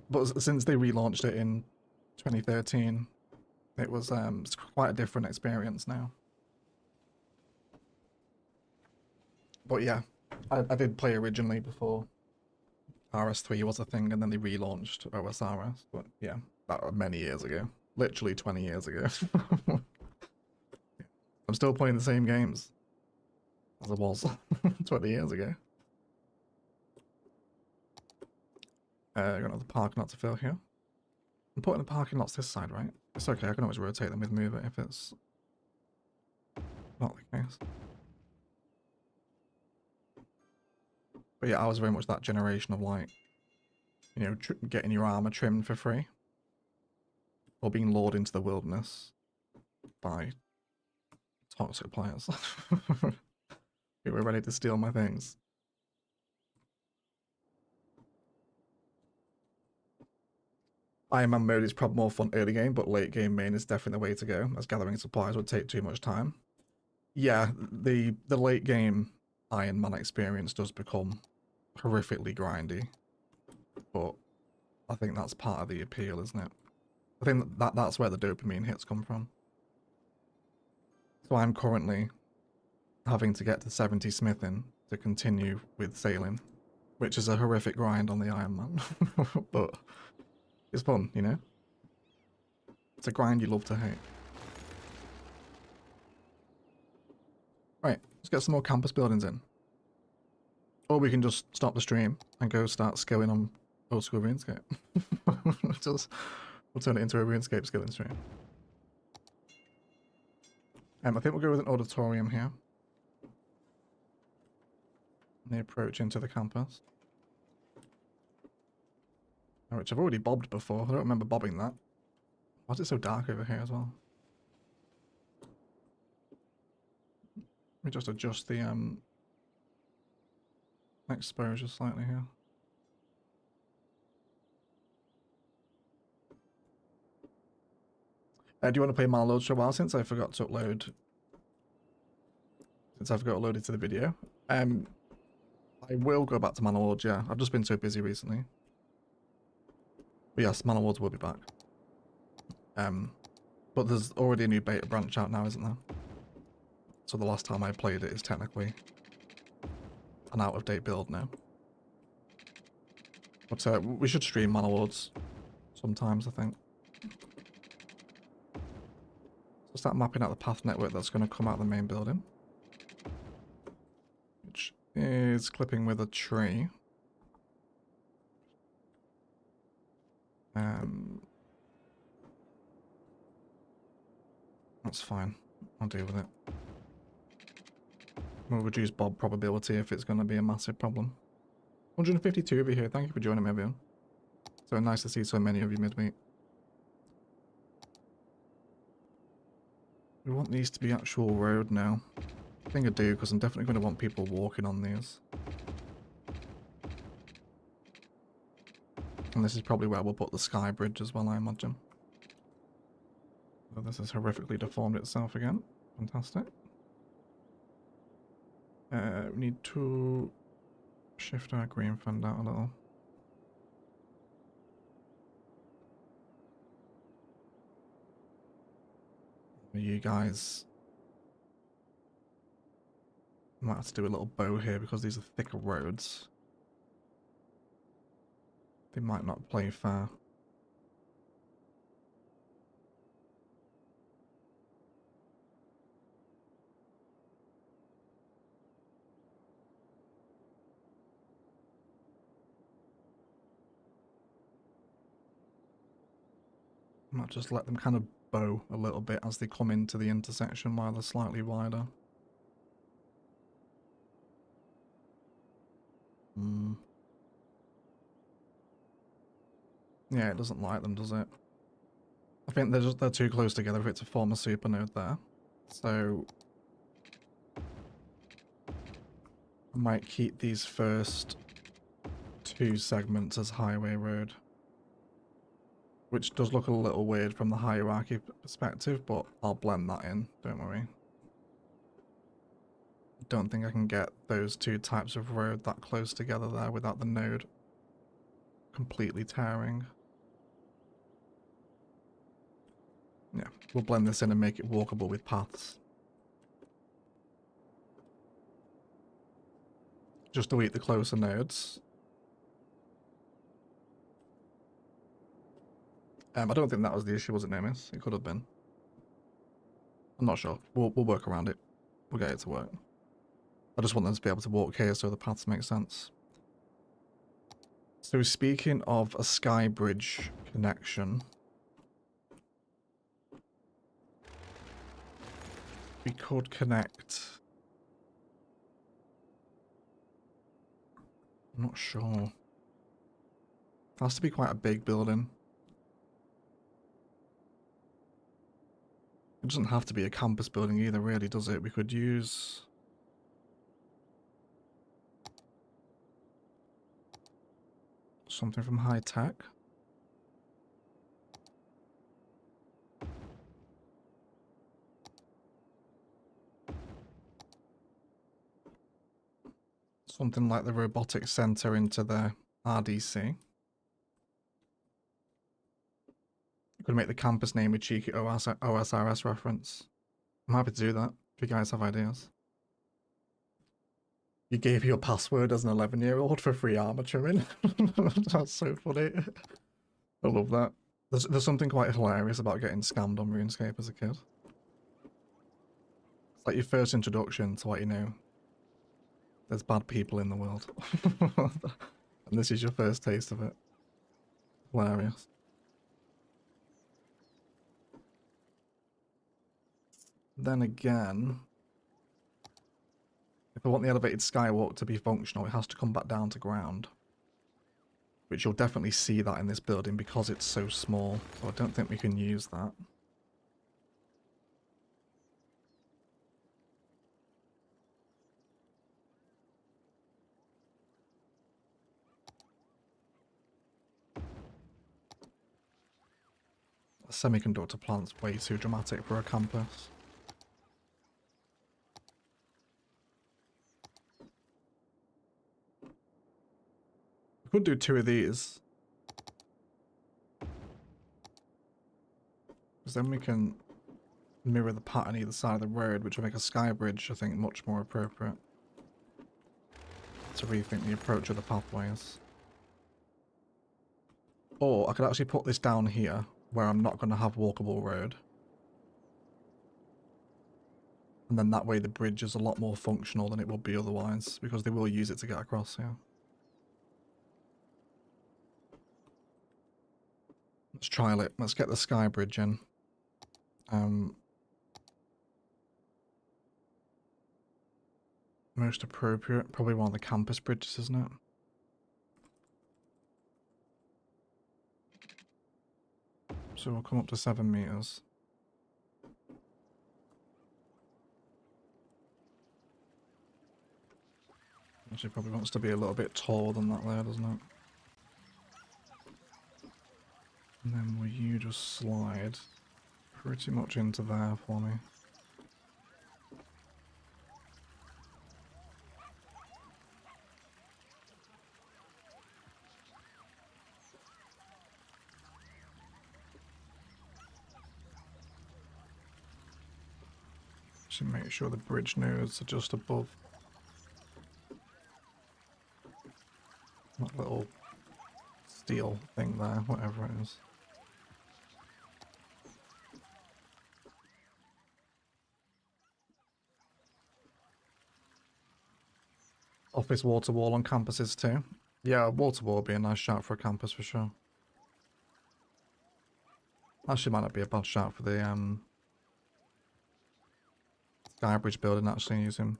But since they relaunched it in 2013, it was it's quite a different experience now. But yeah, I did play originally before RS3 was a thing, and then they relaunched OSRS. But yeah, that was many years ago. Literally 20 years ago. I'm still playing the same games as I was 20 years ago. Got another parking lot to fill here. I'm putting the parking lots this side, right? It's okay, I can always rotate them with move it if it's not the case. But yeah, I was very much that generation of like, you know, getting your armor trimmed for free. Or being lured into the wilderness by toxic players. Who were ready to steal my things. Iron Man mode is probably more fun early game, but late game main is definitely the way to go, as gathering supplies would take too much time. Yeah, the late game Iron Man experience does become horrifically grindy, but I think that's part of the appeal, isn't it? I think that's where the dopamine hits come from. So I'm currently having to get to 70 smithing to continue with sailing, which is a horrific grind on the Iron Man, but it's fun, you know? It's a grind you love to hate. Right, let's get some more campus buildings in. Or we can just stop the stream and go start skilling on old school RuneScape. We'll turn it into a RuneScape skilling stream. I think we'll go with an auditorium here. On the approach into the campus. Which I've already bobbed before. I don't remember bobbing that. Why is it so dark over here as well? Let me just adjust the exposure slightly here. Do you want to play Mallows for a while since I forgot to upload? Since I forgot to upload it to the video. I will go back to Manor, yeah. I've just been so busy recently. But yes, Manor will be back. But there's already a new beta branch out now, isn't there? So the last time I played it is technically an out-of-date build now. But we should stream Manor sometimes, I think. So start mapping out the path network that's going to come out of the main building. Which is clipping with a tree. That's fine. I'll deal with it. We'll reduce Bob probability if it's going to be a massive problem. 152 of you here. Thank you for joining me, everyone. So nice to see so many of you midweek. We want these to be actual road now. I think I do, because I'm definitely going to want people walking on these. And this is probably where we'll put the sky bridge as well, I imagine. So this has horrifically deformed itself again. Fantastic. We need to shift our green fund out a little. You guys might have to do a little bow here because these are thicker roads. They might not play fair. I might just let them kind of bow a little bit as they come into the intersection while they're slightly wider. Yeah, it doesn't like them, does it? I think they're too close together for it to form a supernode there. So I might keep these first two segments as highway road. Which does look a little weird from the hierarchy perspective, but I'll blend that in, don't worry. Don't think I can get those two types of road that close together there without the node completely tearing. Yeah, we'll blend this in and make it walkable with paths. Just to eat the closer nodes. I don't think that was the issue, was it, Nemis? It could have been. I'm not sure. We'll work around it. We'll get it to work. I just want them to be able to walk here so the paths make sense. So speaking of a sky bridge connection, we could connect. I'm not sure. It has to be quite a big building. It doesn't have to be a campus building either, really, does it? We could use something from high tech. Something like the robotics center into the RDC. Could make the campus name a cheeky OSRS reference. I'm happy to do that if you guys have ideas. You gave your password as an 11-year-old for free armor trimming. That's so funny. I love that. There's something quite hilarious about getting scammed on RuneScape as a kid. It's like your first introduction to what you know. There's bad people in the world. And this is your first taste of it. Hilarious. Then again, if I want the elevated skywalk to be functional, it has to come back down to ground. Which you'll definitely see that in this building because it's so small. So I don't think we can use that. A semiconductor plant's way too dramatic for a campus. We could do 2 of these. Because then we can mirror the pattern either side of the road, which will make a sky bridge, I think, much more appropriate. To rethink the approach of the pathways. Or I could actually put this down here, where I'm not going to have walkable road. And then that way the bridge is a lot more functional than it would be otherwise, because they will use it to get across here. Let's trial it. Let's get the sky bridge in. Most appropriate, probably one of the campus bridges, isn't it? So we'll come up to 7 meters. Actually, probably wants to be a little bit taller than that there, doesn't it? And then will you just slide pretty much into there for me? Should make sure the bridge nodes are just above that little steel thing there, whatever it is. Office water wall on campuses too. Yeah, water wall would be a nice shout for a campus for sure. Actually might not be a bad shout for the Skybridge building, actually using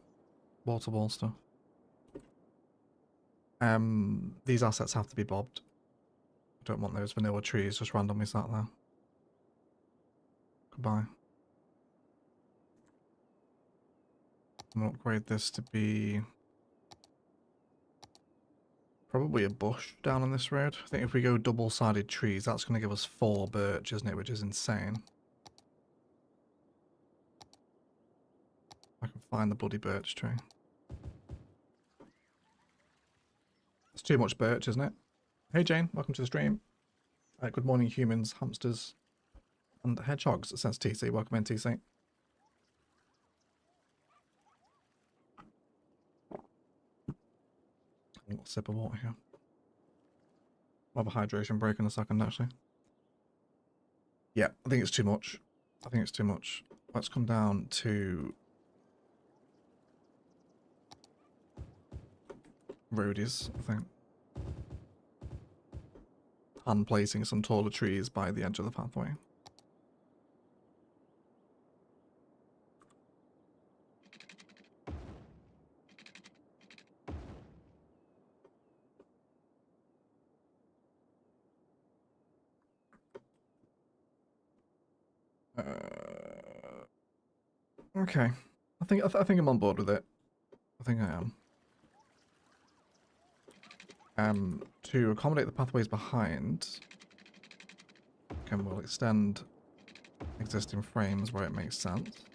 water wall stuff. These assets have to be bobbed. I don't want those vanilla trees just randomly sat there. Goodbye. I'm gonna upgrade this to be probably a bush down on this road. I think if we go double-sided trees, that's going to give us 4 birch, isn't it? Which is insane. I can find the bloody birch tree. It's too much birch, isn't it? Hey Jane, welcome to the stream. Good morning, humans, hamsters, and hedgehogs. It says TC. Welcome in, TC. A little sip of water here. I'll have a hydration break in a second, actually. Yeah, I think it's too much. I think it's too much. Let's come down to roadies, I think. And placing some taller trees by the edge of the pathway. Okay, I think I'm on board with it. I think I am. To accommodate the pathways behind, again, we'll extend existing frames where it makes sense.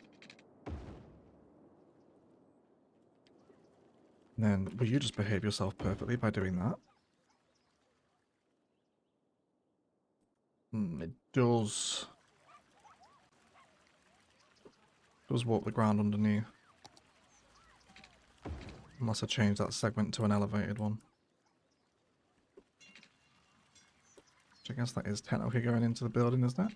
And then, will you just behave yourself perfectly by doing that? It does warp the ground underneath. Unless I change that segment to an elevated one. Which I guess that is technically going into the building, isn't it?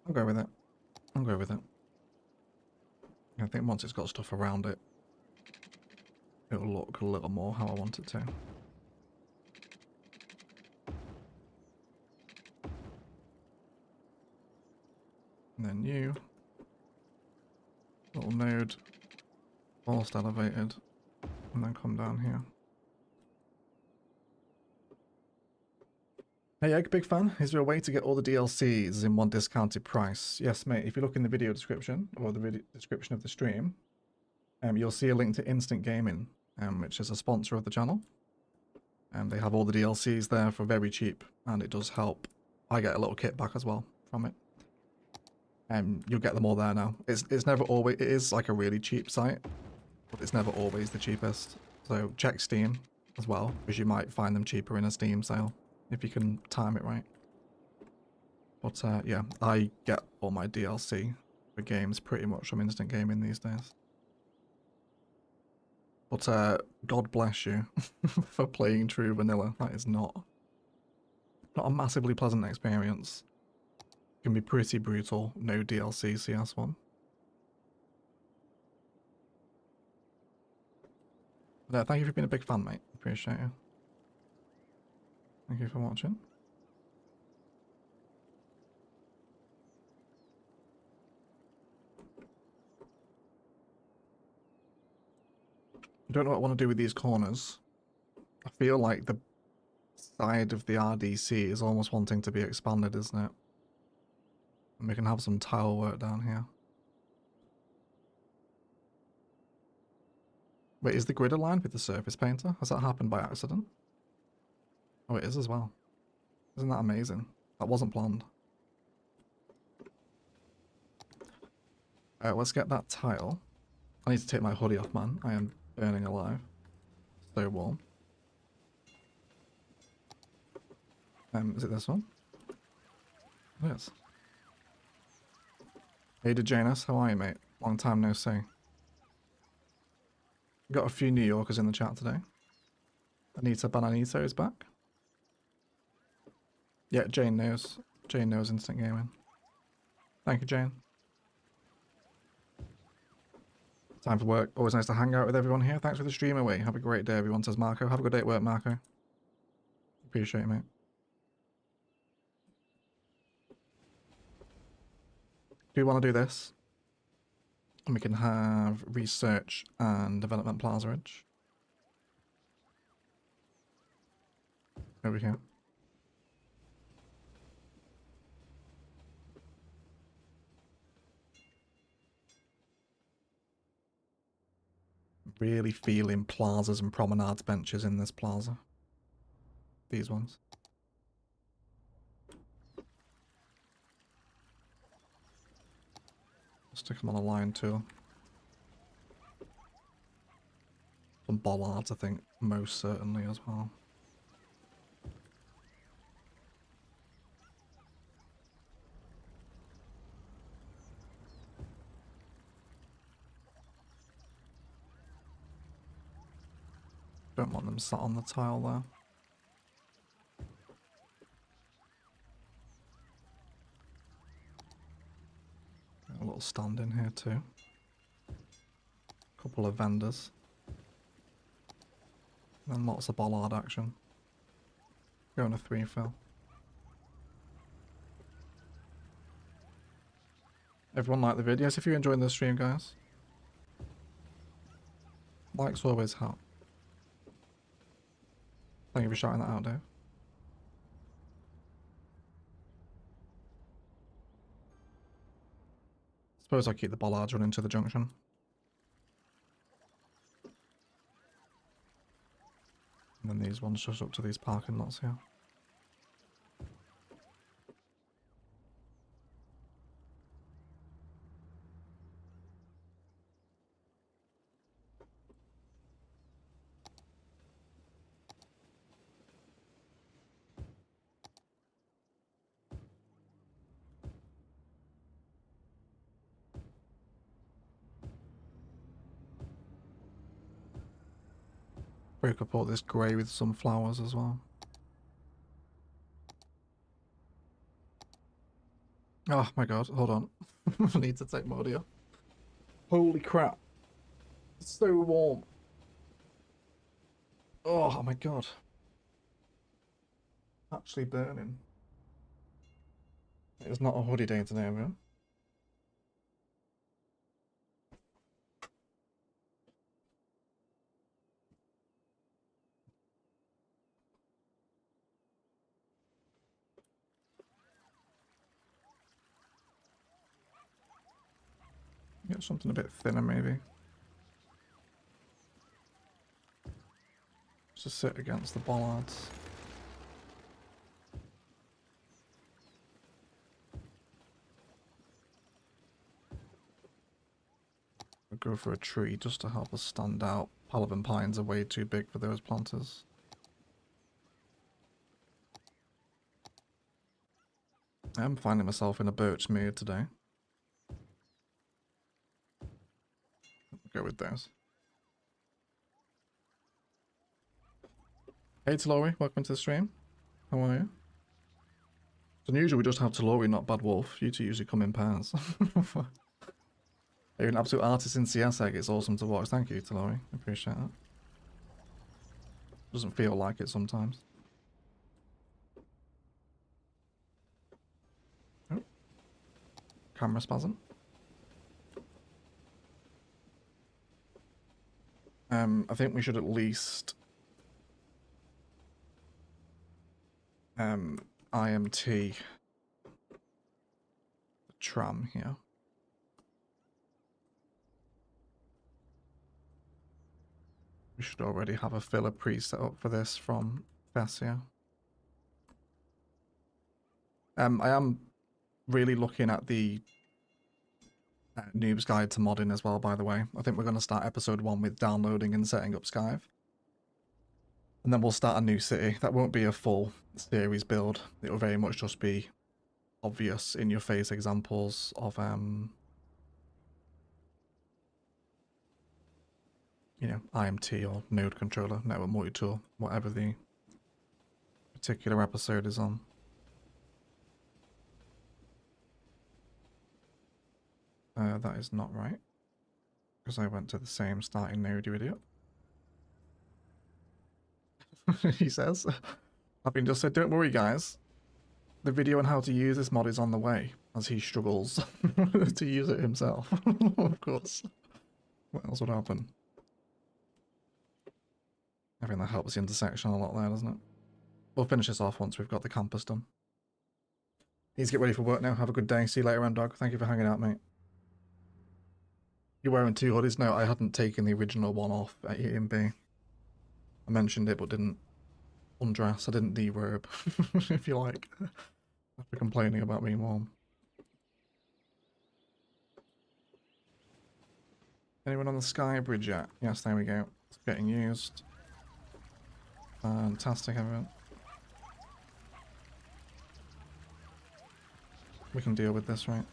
I'll go with it. I'll go with it. I think once it's got stuff around it, it'll look a little more how I want it to. And then you. Little node. Almost elevated. And then come down here. Hey Egg, big fan. Is there a way to get all the DLCs in one discounted price? Yes, mate. If you look in the video description, or the video description of the stream, you'll see a link to Instant Gaming, which is a sponsor of the channel. They have all the DLCs there for very cheap, and it does help. I get a little kit back as well from it. You'll get them all there now. It's never always, it is like a really cheap site, but it's never always the cheapest. So check Steam as well, because you might find them cheaper in a Steam sale, if you can time it right. But yeah, I get all my DLC for games pretty much from Instant Gaming these days. But God bless you for playing true vanilla. That is not a massively pleasant experience. It can be pretty brutal. No DLC CS1. But thank you for being a big fan, mate. Appreciate you. Thank you for watching. I don't know what I want to do with these corners. I feel like the side of the RDC is almost wanting to be expanded, isn't it? And we can have some tile work down here. Wait, is the grid aligned with the surface painter? Has that happened by accident? Oh, it is as well. Isn't that amazing? That wasn't planned. Let's get that tile. I need to take my hoodie off, man. I am burning alive. So warm. Is it this one? It is. Hey, DeJanus, how are you, mate? Long time no see. Got a few New Yorkers in the chat today. Anita Bananito is back. Yeah, Jane knows. Jane knows Instant Gaming. Thank you, Jane. Time for work. Always nice to hang out with everyone here. Thanks for the stream away. Have a great day, everyone, says Marco. Have a good day at work, Marco. Appreciate it, mate. Do you want to do this? And we can have research and development Plaza Ridge. Over here. Really feeling plazas and promenades benches in this plaza. These ones. Stick them on a line too. Some bollards, I think, most certainly as well. Don't want them sat on the tile there. Got a little stand in here too. Couple of vendors. And lots of bollard action. Going to 3 fill. Everyone like the video? Yes, if you're enjoying the stream, guys. Likes always help. Thank you for shouting that out, Dave. Suppose I keep the bollards running to the junction. And then these ones just up to these parking lots here. Break up all this grey with some flowers as well. Oh my god, hold on. I need to take my audio. Holy crap. It's so warm. Oh my god. Actually burning. It's not a hoodie day today, everyone. Get something a bit thinner, maybe. Just to sit against the bollards. We'll go for a tree just to help us stand out. Palavan pines are way too big for those planters. I'm finding myself in a birch mood today. Go with those. Hey Talori, welcome to the stream. How are you? It's unusual we just have Talori, not Bad Wolf. You two usually come in pairs. You're an absolute artist in CS Egg. It's awesome to watch. Thank you, Talori. I appreciate that. Doesn't feel like it sometimes. Oh. Camera spasm. I think we should at least IMT the tram here. We should already have a filler preset up for this from Fessia. I am really looking at the Noob's Guide to Modding as well, by the way. I think we're going to start episode 1 with downloading and setting up Skype. And then we'll start a new city. That won't be a full series build. It will very much just be obvious in-your-face examples of, you know, IMT or node controller, network multi-tool, whatever the particular episode is on. That is not right, because I went to the same starting node, you idiot. He says. I've been just said, don't worry guys, the video on how to use this mod is on the way, as he struggles to use it himself. Of course. What else would happen? I think that helps the intersection a lot there, doesn't it? We'll finish this off once we've got the campus done. Need to get ready for work now. Have a good day. See you later, Dog. Thank you for hanging out, mate. You're wearing 2 hoodies? No, I hadn't taken the original one off at EMB. I mentioned it, but didn't undress. I didn't derobe, if you like, after complaining about being warm. Anyone on the Sky Bridge yet? Yes, there we go. It's getting used. Fantastic, everyone. We can deal with this, right?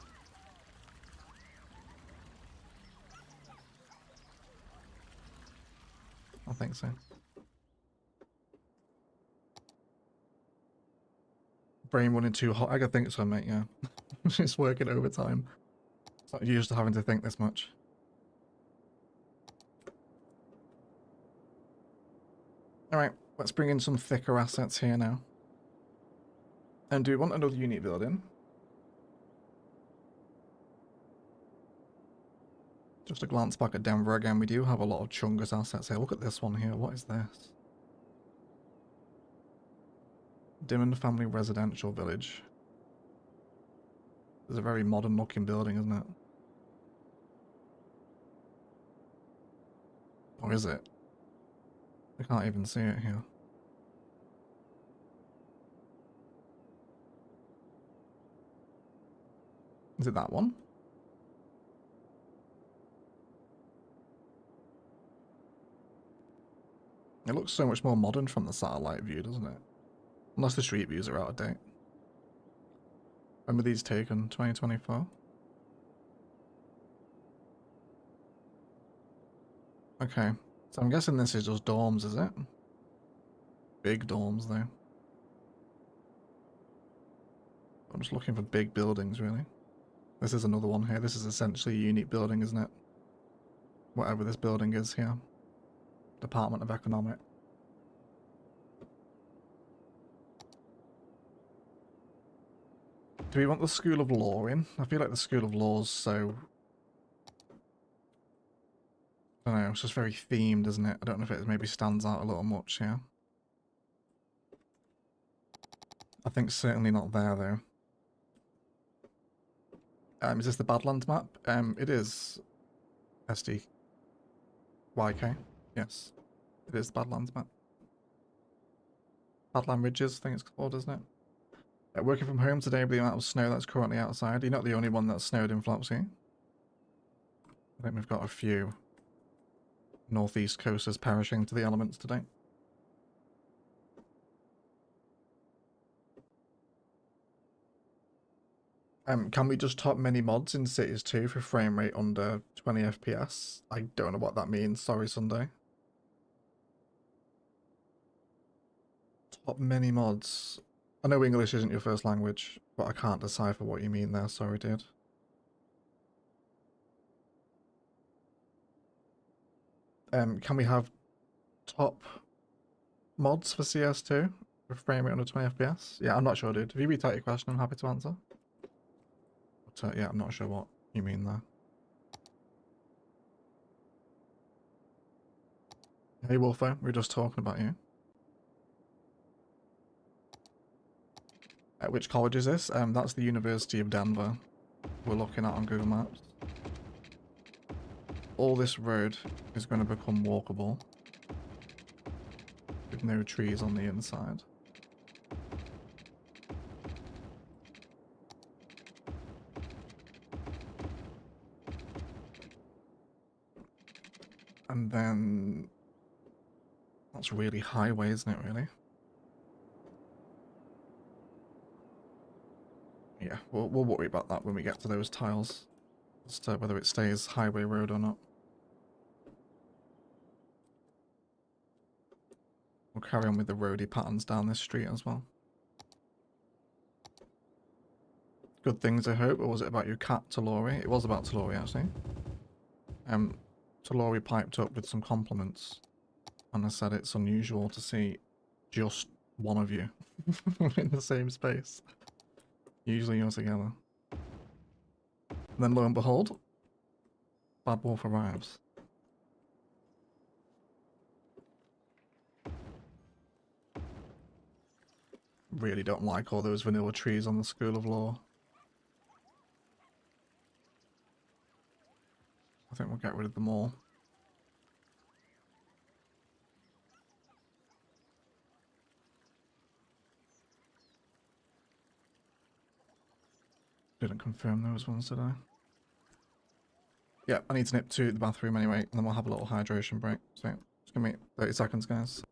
I think so. Brain running too hot. I think so, mate, yeah. It's working overtime. It's not used to having to think this much. Alright, let's bring in some thicker assets here now. And do we want another unit building? Just a glance back at Denver again, we do have a lot of Chungus assets here. Look at this one here. What is this? Dimon Family Residential Village. It's a very modern looking building, isn't it? Or is it? I can't even see it here. Is it that one? It looks so much more modern from the satellite view, doesn't it? Unless the street views are out of date. When were these taken? 2024? Okay. So I'm guessing this is just dorms, is it? Big dorms, though. I'm just looking for big buildings, really. This is another one here. This is essentially a unique building, isn't it? Whatever this building is here. Department of Economic. Do we want the School of Law in? I feel like the School of Law's so... I don't know, it's just very themed, isn't it? I don't know if it maybe stands out a little much here. I think certainly not there, though. Is this the Badlands map? It is. SD YK. Yes, it is Badlands map. Badland Ridges, I think it's called, isn't it? Working from home today with the amount of snow that's currently outside. You're not the only one that's snowed in Flopsy. I think we've got a few northeast coasters perishing to the elements today. Can we just top mini mods in Cities 2 for frame rate under 20 FPS? I don't know what that means. Sorry, Sunday. Top mini mods. I know English isn't your first language, but I can't decipher what you mean there. Sorry, dude. Can we have top mods for CS2 for frame rate under 20 FPS? Yeah, I'm not sure, dude. If you retype your question, I'm happy to answer. But yeah, I'm not sure what you mean there. Hey, Wolfo, we were just talking about you. Which college is this? That's the University of Denver. We're looking at on Google Maps. All this road is going to become walkable with no trees on the inside. And then that's really highway, isn't it, really? Yeah, we'll worry about that when we get to those tiles, as to whether it stays highway road or not. We'll carry on with the roady patterns down this street as well. Good things, I hope, or was it about your cat, Talori? It was about Talori, actually. Talori piped up with some compliments, and I said it's unusual to see just one of you in the same space. Usually you're together. And then lo and behold, Bad Wolf arrives. Really don't like all those vanilla trees on the School of Law. I think we'll get rid of them all. Didn't confirm those ones, did I? Yeah, I need to nip to the bathroom anyway, and then we'll have a little hydration break. So, just give me 30 seconds, guys.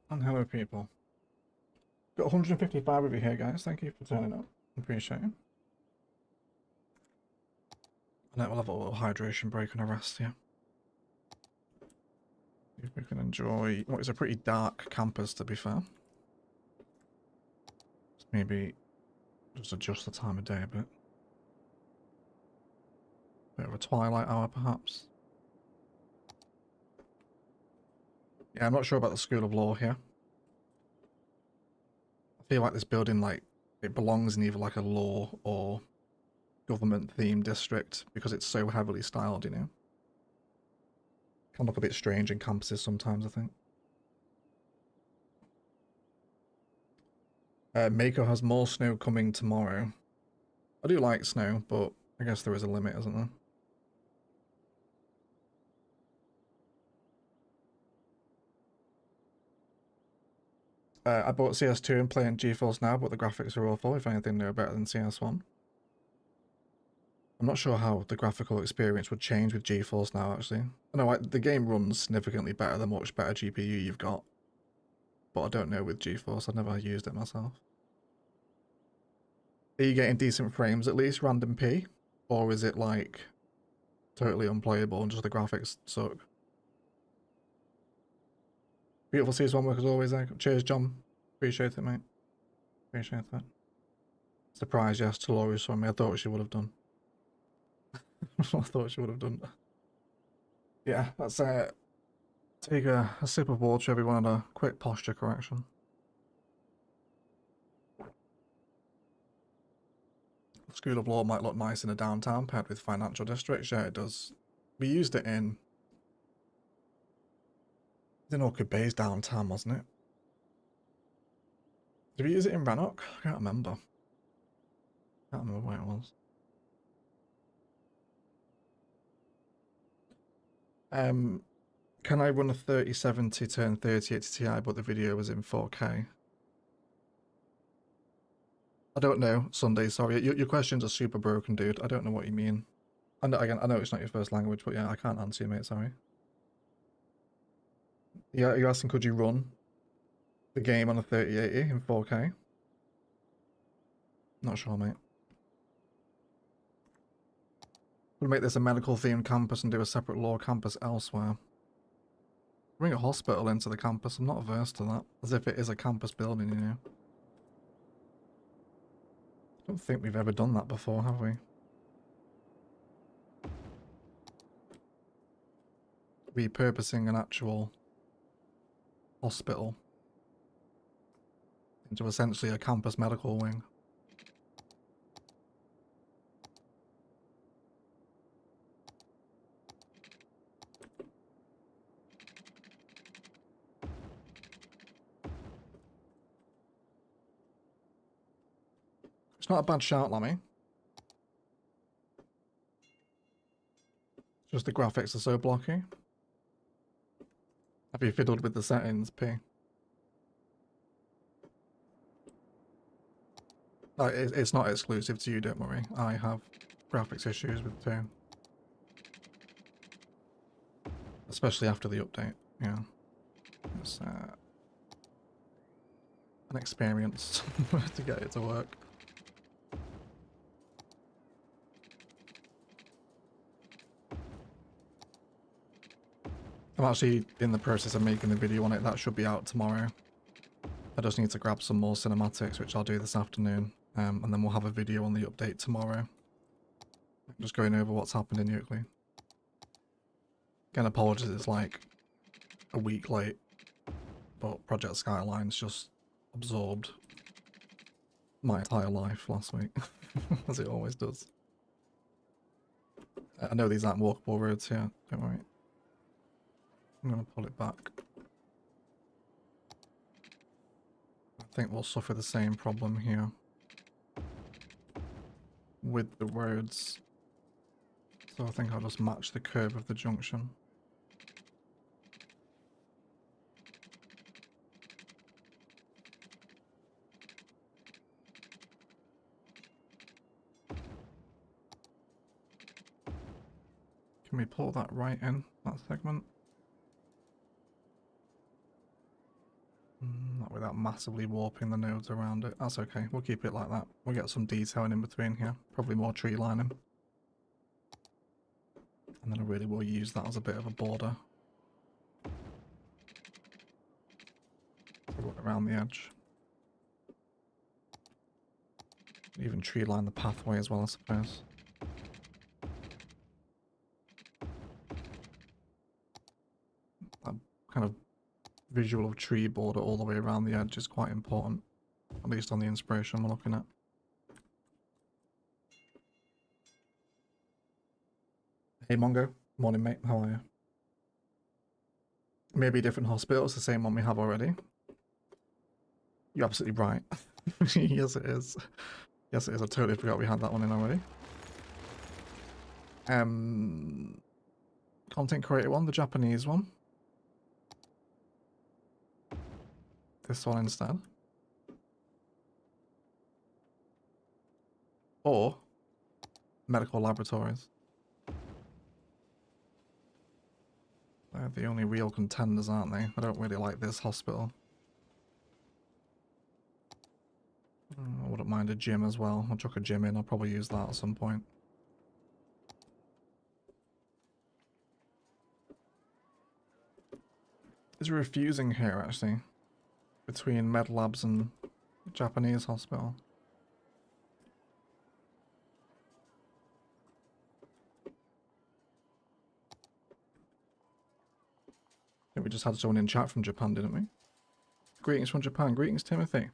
And hello, people. Got 155 of you here, guys. Thank you for turning up. Appreciate it. And then we'll have a little hydration break and a rest here. See if we can enjoy what is a pretty dark campus, to be fair. Maybe just adjust the time of day a bit. Bit of a twilight hour, perhaps. Yeah, I'm not sure about the School of Law here. I feel like this building, like, it belongs in either like a law or government-themed district because it's so heavily styled, you know? Can look a bit strange in campuses sometimes, I think. Mako has more snow coming tomorrow. I do like snow, but I guess there is a limit, isn't there? I bought CS2 and playing GeForce now, but the graphics are awful. If anything, they're better than CS1. I'm not sure how the graphical experience would change with GeForce now, actually. I know the game runs significantly better the much better GPU you've got. But I don't know with GeForce, I've never used it myself. Are you getting decent frames at least, random P? Or is it like totally unplayable and just the graphics suck. Beautiful CS1 work as always. Cheers, John. Appreciate it, mate. Appreciate that. Surprise, yes, to Laurie's from me. I thought she would have done. I thought she would have done. Yeah, let's take a sip of water, everyone, and a quick posture correction. School of Law might look nice in a downtown paired with financial districts. Yeah, it does. We used it in Orchid Bay's downtown, wasn't it? Did we use it in Rannoch? I can't remember. Can't remember where it was. Can I run a 3070 turn 3080 Ti but the video was in 4K? I don't know, Sunday, sorry. Your questions are super broken, dude. I don't know what you mean. I know it's not your first language, but yeah, I can't answer you, mate, sorry. Yeah, you're asking could you run the game on a 3080 in 4K? Not sure, mate. We'll make this a medical themed campus and do a separate law campus elsewhere. Bring a hospital into the campus, I'm not averse to that. As if it is a campus building, you know. I don't think we've ever done that before, have we? Repurposing an actual hospital into essentially a campus medical wing. It's not a bad shout, Lammy. Just the graphics are so blocky. Have you fiddled with the settings, P? It's not exclusive to you, don't worry. I have graphics issues with too. Especially after the update, yeah. It's an experience to get it to work. I'm actually in the process of making the video on it. That should be out tomorrow. I just need to grab some more cinematics, which I'll do this afternoon. And then we'll have a video on the update tomorrow. Just going over what's happened in Euclid. Again, apologies, it's like a week late. But Project Skyline's just absorbed my entire life last week. As it always does. I know these aren't walkable roads here, don't worry. I'm going to pull it back. I think we'll suffer the same problem here with the roads. So I think I'll just match the curve of the junction. Can we pull that right in, that segment? Not without massively warping the nodes around it. That's okay, we'll keep it like that. We'll get some detailing in between here. Probably more tree lining. And then I really will use that as a bit of a border. Around the edge. Even tree line the pathway as well, I suppose. That kind of visual of tree border all the way around the edge is quite important, at least on the inspiration we're looking at. Hey Mongo, morning mate, how are you? Maybe a different hospital, it's the same one we have already. You're absolutely right. Yes it is. Yes it is, I totally forgot we had that one in already. Content creator one, the Japanese one. This one instead. Or medical laboratories. They're the only real contenders, aren't they? I don't really like this hospital. I wouldn't mind a gym as well. I'll chuck a gym in, I'll probably use that at some point. Is refusing here actually between med labs and Japanese hospital. I think we just had someone in chat from Japan, didn't we? Greetings from Japan. Greetings, Timothy.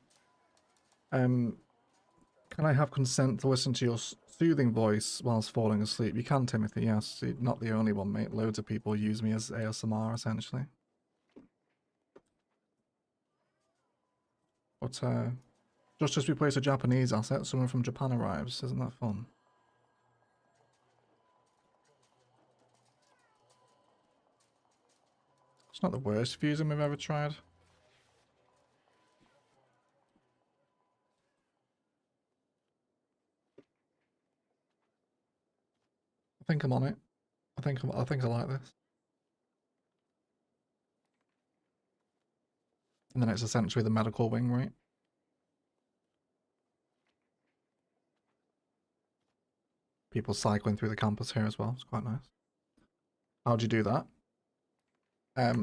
Can I have consent to listen to your soothing voice whilst falling asleep? You can, Timothy, yes. You're not the only one, mate. Loads of people use me as ASMR, essentially. But, just as we place a Japanese asset, someone from Japan arrives. Isn't that fun? It's not the worst fusing we've ever tried. I think I'm on it. I think I like this. And then it's essentially the medical wing, right? People cycling through the campus here as well. It's quite nice. How'd you do that?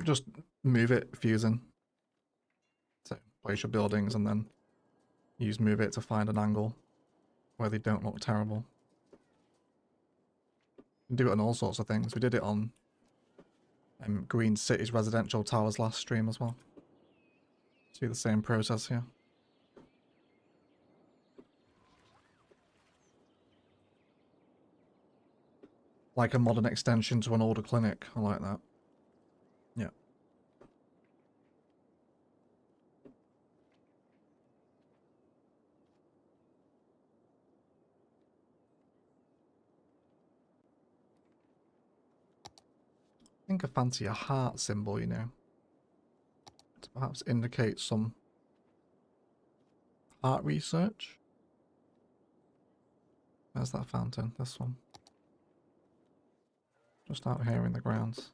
Just move it, fusing. So place your buildings and then use move it to find an angle where they don't look terrible. You can do it on all sorts of things. We did it on Green City's residential towers last stream as well. See the same process here. Like a modern extension to an older clinic. I like that. Yeah. I think I fancy a heart symbol, you know, to perhaps indicate some heart research. There's that fountain, this one. Just out here in the grounds.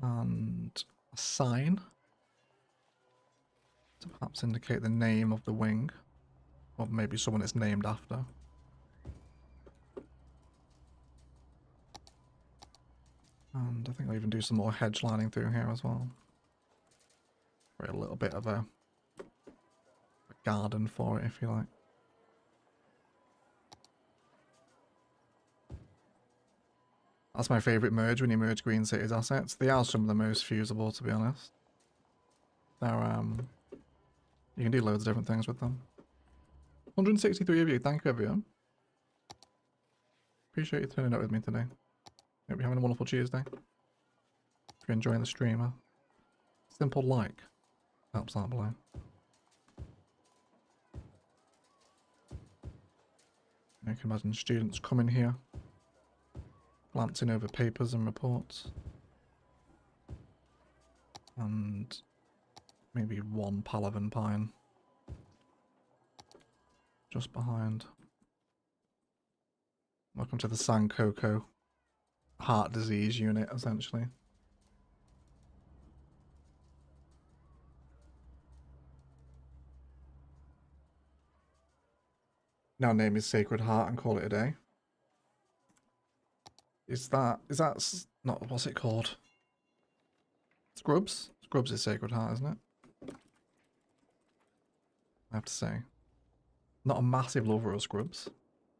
And a sign to perhaps indicate the name of the wing, or maybe someone it's named after. And I think I'll even do some more hedge lining through here as well. Create a little bit of a garden for it, if you like. That's my favourite merge when you merge Green City's assets. They are some of the most fusible, to be honest. They're, you can do loads of different things with them. 163 of you, thank you everyone. Appreciate you turning up with me today. Hope you're having a wonderful Tuesday. If you're enjoying the stream, simple like helps out below. You can imagine students coming here, glancing over papers and reports, and maybe one Palavan pine just behind. Welcome to the San Coco heart disease unit, essentially. Now name is Sacred Heart and call it a day. Is that not, what's it called? Scrubs? Scrubs is Sacred Heart, isn't it? I have to say. Not a massive lover of Scrubs.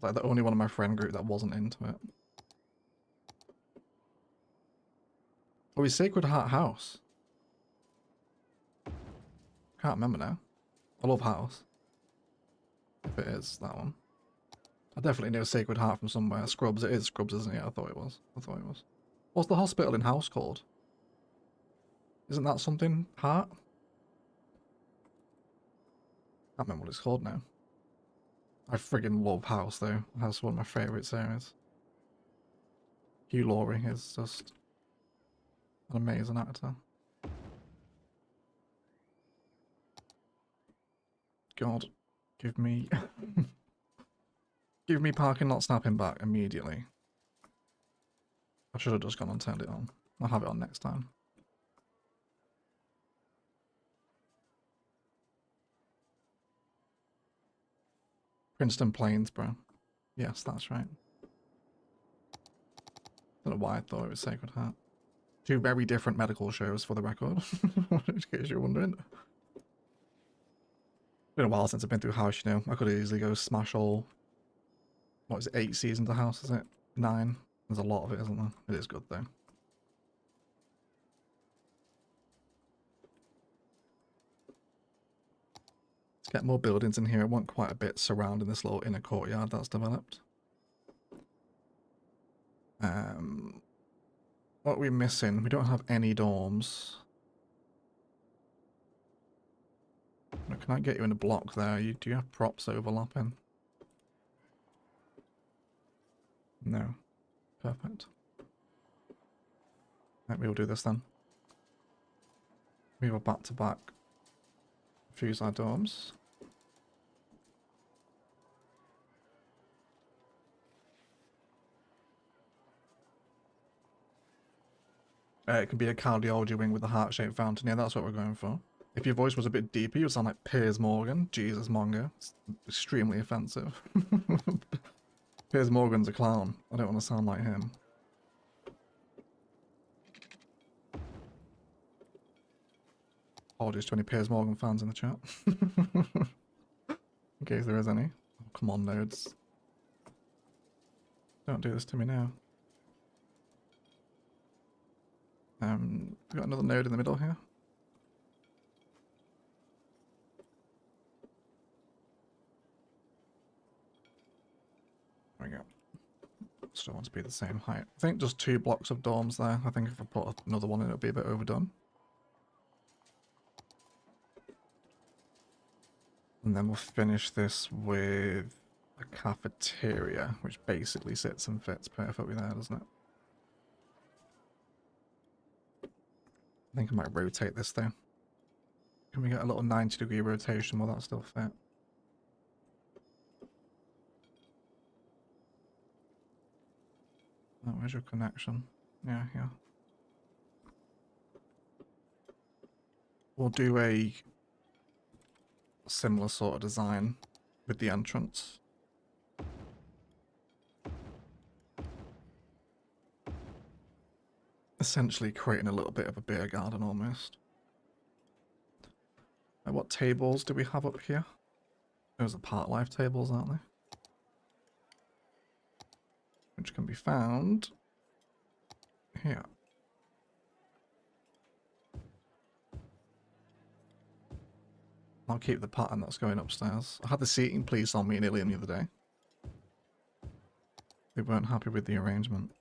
Like the only one in my friend group that wasn't into it. Oh, is Sacred Heart House? Can't remember now. I love House. If it is that one. I definitely know Sacred Heart from somewhere. Scrubs, it is Scrubs, isn't it? I thought it was. What's the hospital in House called? Isn't that something? Heart? I can't remember what it's called now. I friggin' love House though. House is one of my favourite series. Hugh Laurie is just an amazing actor. God, give me give me parking lot snapping back immediately. I should have just gone and turned it on. I'll have it on next time. Princeton Plains, bro. Yes, that's right. Don't know why I thought it was Sacred Heart. Two very different medical shows, for the record, in case you're wondering. Been a while since I've been through House, you know. I could easily go smash all. What is it? 8 seasons of House, is it? 9. There's a lot of it, isn't there? It is good though. Let's get more buildings in here. I want quite a bit surrounding this little inner courtyard that's developed. What are we missing? We don't have any dorms. Can I get you in a block there? Do you have props overlapping? No. Perfect. Right, we'll do this then. We will back to back fuse our dorms. It could be a cardiology wing with a heart-shaped fountain. Yeah, that's what we're going for. If your voice was a bit deeper, you would sound like Piers Morgan. Jesus, Mongo. It's extremely offensive. Piers Morgan's a clown. I don't want to sound like him. Apologies to any Piers Morgan fans in the chat. In case there is any. Oh, come on, nerds. Don't do this to me now. We got another node in the middle here. There we go. Still want to be the same height. I think just 2 blocks of dorms there. I think if I put another one in, it'll be a bit overdone. And then we'll finish this with a cafeteria, which basically sits and fits perfectly there, doesn't it? I think I might rotate this though. Can we get a little 90-degree rotation? Will that still fit? Oh, where's your connection? Yeah, yeah. We'll do a similar sort of design with the entrance. Essentially creating a little bit of a beer garden almost. What tables do we have up here? Those are part life tables, aren't they? Which can be found here. I'll keep the pattern that's going upstairs. I had the seating police on me in Ilium the other day. They weren't happy with the arrangement.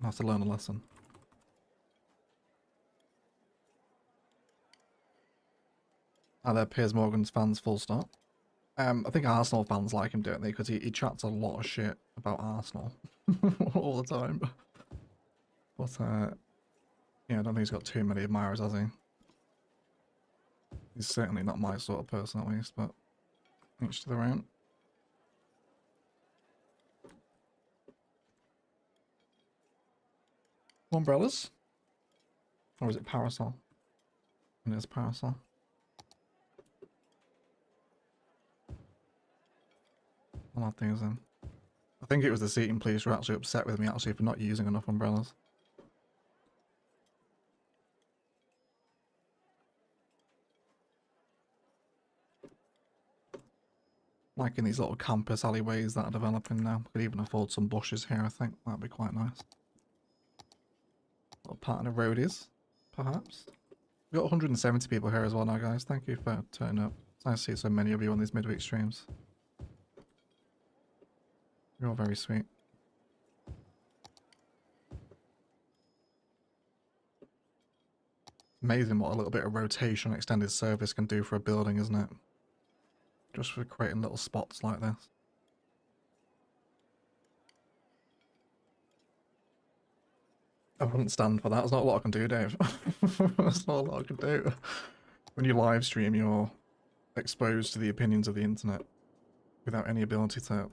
I have to learn a lesson. Are there Piers Morgan's fans full stop? I think Arsenal fans like him, don't they? Because he chats a lot of shit about Arsenal all the time. But yeah, I don't think he's got too many admirers, has he? He's certainly not my sort of person, at least, but each to their own. Umbrellas? Or is it parasol? It is parasol. I'll add these in. I think it was the seating police who were actually upset with me actually for not using enough umbrellas. Like in these little campus alleyways that are developing now. Could even afford some bushes here, I think. That'd be quite nice. Little pattern of roadies, perhaps. We've got 170 people here as well now, guys. Thank you for turning up. It's nice to see so many of you on these midweek streams. You're all very sweet. Amazing what a little bit of rotation extended service can do for a building, isn't it? Just for creating little spots like this. I wouldn't stand for that. There's not a lot I can do, Dave. There's not a lot I can do. When you live stream, you're exposed to the opinions of the internet without any ability to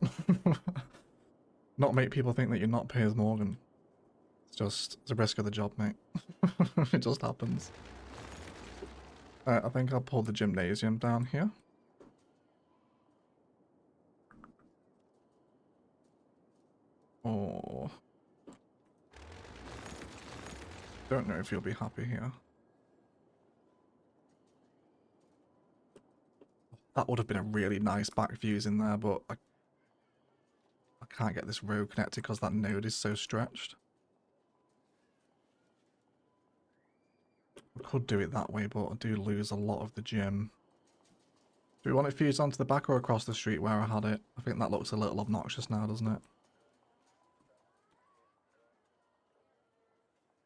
not make people think that you're not Piers Morgan. It's a risk of the job, mate. It just happens. I think I'll pull the gymnasium down here. Oh. Don't know if you'll be happy here. That would have been a really nice back views in there, but I can't get this road connected because that node is so stretched. I could do it that way, but I do lose a lot of the gym. Do we want it fused onto the back or across the street where I had it? I think that looks a little obnoxious now, doesn't it?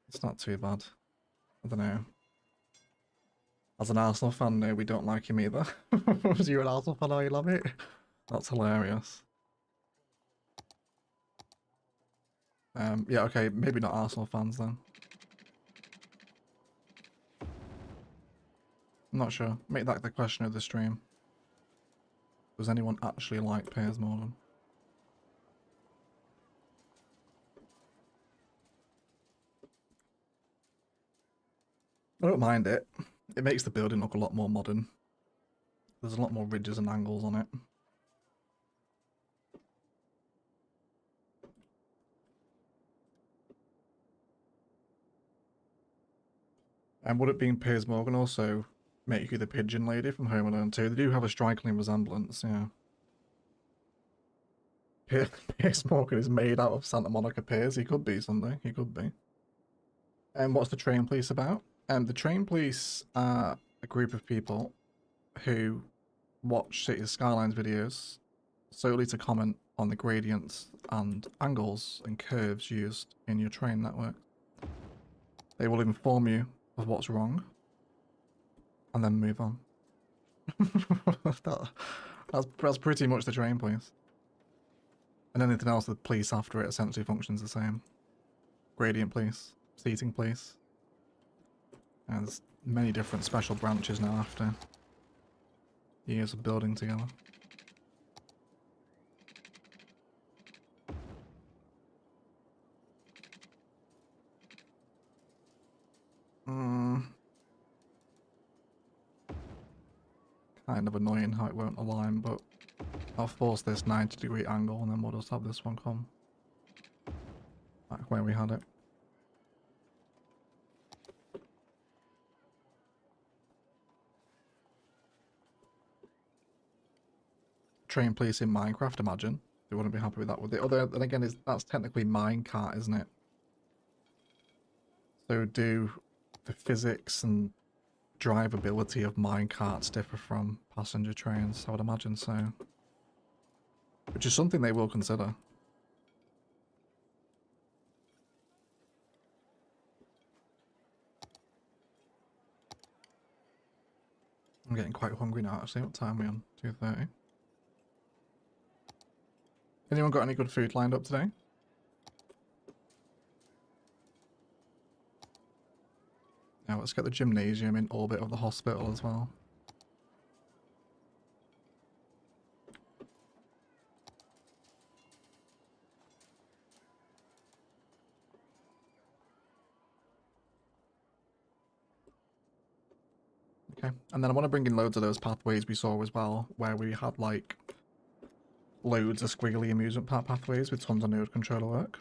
It's not too bad. I don't know. As an Arsenal fan, no, we don't like him either. Was you an Arsenal fan? Oh, you love it? That's hilarious. Yeah, okay, maybe not Arsenal fans then. I'm not sure. Make that the question of the stream. Does anyone actually like Piers Morgan? I don't mind it. It makes the building look a lot more modern. There's a lot more ridges and angles on it. And would it being Piers Morgan also make you the pigeon lady from Home Alone 2? They do have a striking resemblance, yeah. Piers Morgan is made out of Santa Monica Piers. He could be someday. He could be. And what's the Train Police about? The Train Police are a group of people who watch Cities Skylines videos solely to comment on the gradients and angles and curves used in your train network. They will inform you of what's wrong and then move on. That's pretty much the Train Police. And anything else with police after it essentially functions the same. Gradient police, seating police. And there's many different special branches now after years of building together. Kind of annoying how it won't align, but I'll force this 90-degree angle and then we'll just have this one come back where we had it. Train police in Minecraft, imagine. They wouldn't be happy with that, would they? Although, then again, that's technically minecart, isn't it? So do the physics and drivability of minecarts differ from passenger trains? I would imagine so. Which is something they will consider. I'm getting quite hungry now, actually. What time are we on? 2:30. Anyone got any good food lined up today? Now let's get the gymnasium in orbit of the hospital as well. Okay, and then I want to bring in loads of those pathways we saw as well, where we had like loads of squiggly amusement park pathways with tons of node controller work.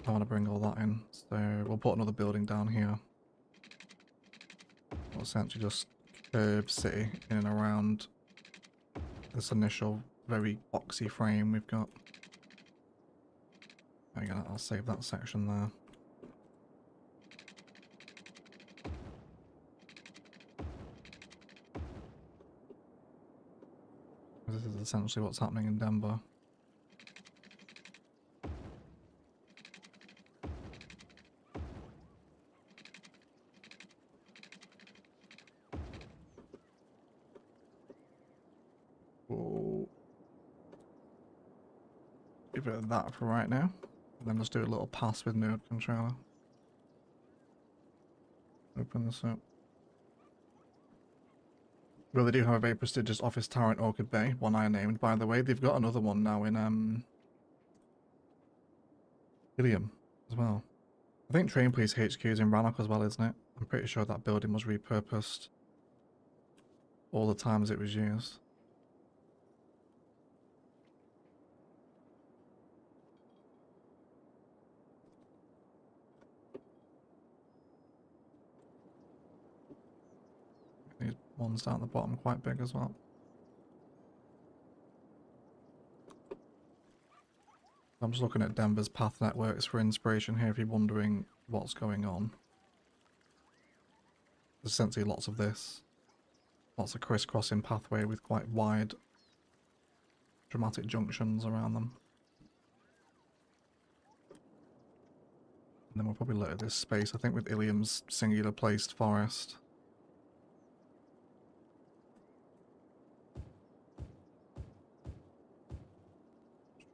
I want to bring all that in, so we'll put another building down here. We'll essentially just curb city in and around this initial very boxy frame we've got. There we go, I'll save that section there. This is essentially what's happening in Denver. We'll give it that for right now. And then just do a little pass with node controller. Open this up. Well, they do have a very prestigious office tower in Orchid Bay, one I named, by the way. They've got another one now in Ilium as well. I think Train Police HQ is in Rannoch as well, isn't it? I'm pretty sure that building was repurposed all the times it was used. ones down the bottom quite big as well. I'm just looking at Denver's path networks for inspiration here if you're wondering what's going on. There's essentially lots of this. Lots of crisscrossing pathway with quite wide dramatic junctions around them. And then we'll probably look at this space, I think, with Ilium's singular placed forest.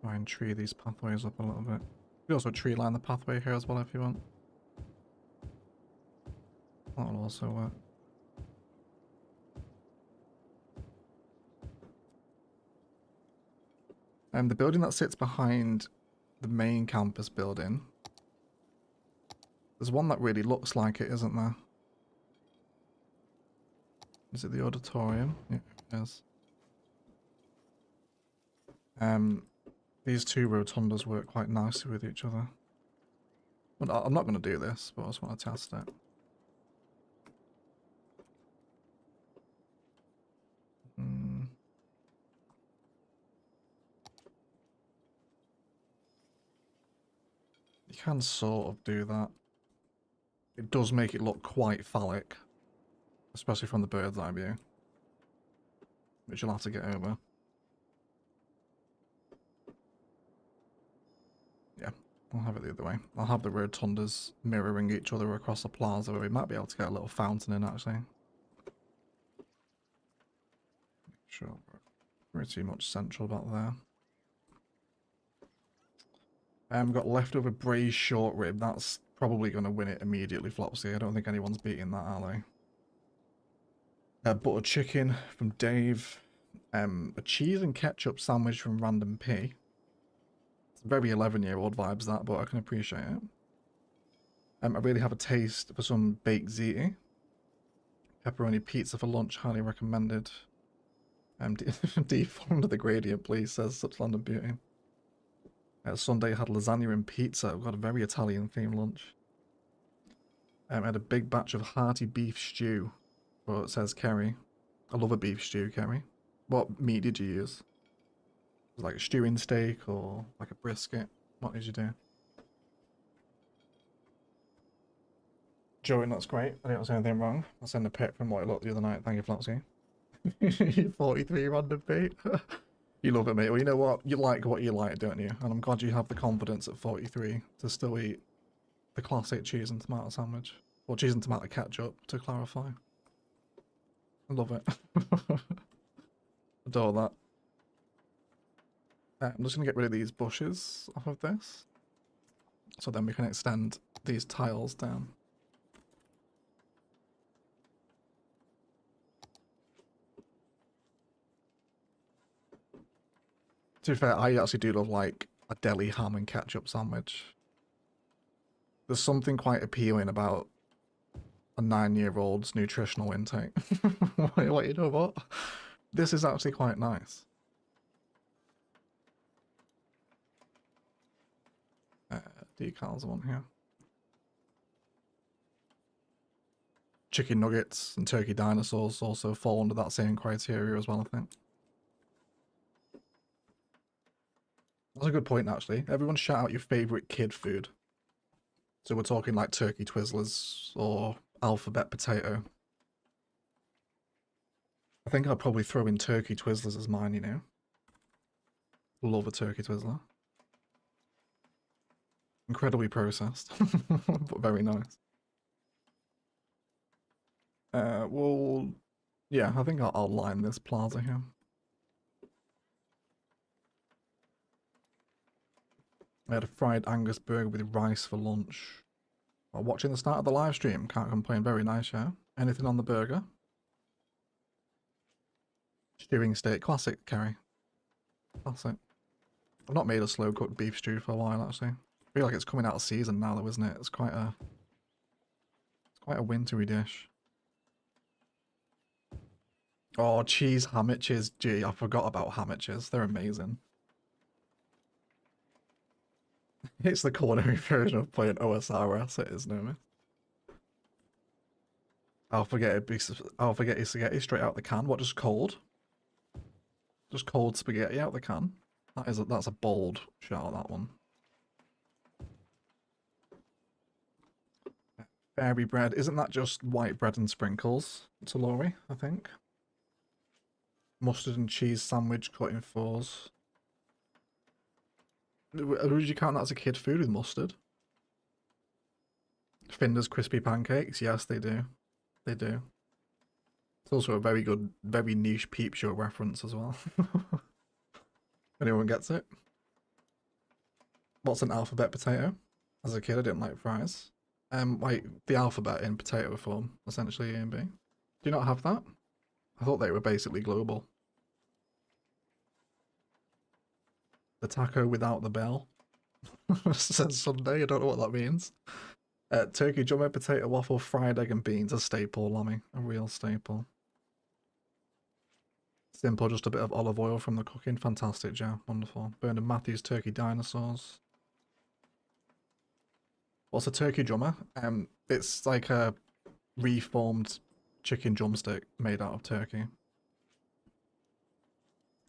Try and tree these pathways up a little bit. You can also tree line the pathway here as well if you want. That'll also work. The building that sits behind the main campus building, there's one that really looks like it, isn't there? Is it the auditorium? Yeah, it is. These two rotundas work quite nicely with each other. Well, I'm not going to do this, but I just want to test it. You can sort of do that. It does make it look quite phallic, especially from the bird's eye view, which you'll have to get over. Yeah, I'll have it the other way. I'll have the rotundas mirroring each other across the plaza, where we might be able to get a little fountain in, actually. Sure, we're pretty much central about there. We've got leftover braised short rib. That's probably going to win it immediately, Flopsy. I don't think anyone's beating that, are they? Butter chicken from Dave. A cheese and ketchup sandwich from Random P. It's very 11-year-old vibes, that, but I can appreciate it. I really have a taste for some baked ziti. Pepperoni pizza for lunch, highly recommended. Deformed the gradient, please, says such London beauty. Sunday had lasagna and pizza. We've got a very Italian themed lunch. I had a big batch of hearty beef stew. Well, it says Kerry. I love a beef stew, Kerry. What meat did you use? Was it like a stewing steak or like a brisket? What did you do? Joey, that's great. I didn't say anything wrong. I'll send a pic from what it looked the other night. Thank you, Flopsy. 43 random beat. You love it, mate. Well, you know what? You like what you like, don't you? And I'm glad you have the confidence at 43 to still eat the classic cheese and tomato sandwich. Or cheese and tomato ketchup, to clarify. I love it. Adore that. I'm just going to get rid of these bushes off of this. So then we can extend these tiles down. To be fair, I actually do love like a deli ham and ketchup sandwich. There's something quite appealing about a 9-year-old's nutritional intake. What, you know what? This is actually quite nice. Decals on here. Chicken nuggets and turkey dinosaurs also fall under that same criteria as well, I think. That's a good point, actually. Everyone shout out your favourite kid food. So we're talking like turkey Twizzlers or alphabet potato. I think I'd probably throw in turkey Twizzlers as mine, you know. Love a turkey Twizzler. Incredibly processed, but very nice. Well, yeah, I think I'll line this plaza here. I had a fried Angus burger with rice for lunch. While watching the start of the live stream, can't complain. Very nice, yeah. Anything on the burger? Stewing steak, classic, Kerry. Classic. I've not made a slow cooked beef stew for a while, actually. I feel like it's coming out of season now, though, isn't it? It's quite a wintry dish. Oh, cheese hammoches. Gee, I forgot about hammoches. They're amazing. It's the culinary version of playing OSRS, it is, no man. I'll forget his spaghetti straight out the can. What, just cold? Just cold spaghetti out the can? That's a bold shot, that one. Fairy bread. Isn't that just white bread and sprinkles? To Laurie, I think. Mustard and cheese sandwich cut in fours. Would you count that as a kid food with mustard? Finder's crispy pancakes? Yes, they do. They do. It's also a very good, very niche Peep Show reference as well. Anyone gets it? What's an alphabet potato? As a kid, I didn't like fries. Like the alphabet in potato form, essentially A and B. Do you not have that? I thought they were basically global. The taco without the bell. Says Sunday, I don't know what that means. Turkey drummer, potato waffle, fried egg and beans, a staple, Lammy. A real staple. Simple, just a bit of olive oil from the cooking. Fantastic, Joe. Wonderful. Bernard Matthews, turkey dinosaurs. What's a turkey drummer? It's like a reformed chicken drumstick made out of turkey.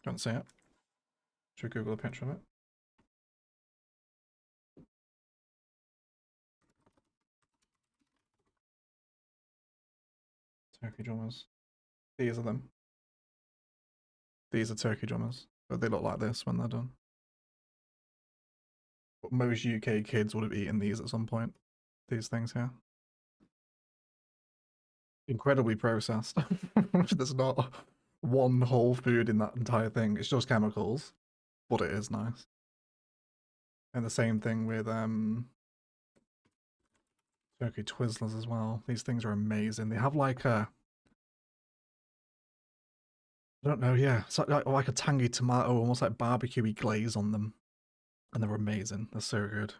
Can't see it. Should Google a picture of it. Turkey drummers. These are them. These are turkey drummers, but they look like this when they're done. But most UK kids would have eaten these at some point. These things here. Incredibly processed. There's not one whole food in that entire thing. It's just chemicals, but it is nice. And the same thing with turkey Twizzlers as well. These things are amazing. They have like a, I don't know, yeah, it's like a tangy tomato, almost like barbecue-y glaze on them. And they're amazing. They're so good.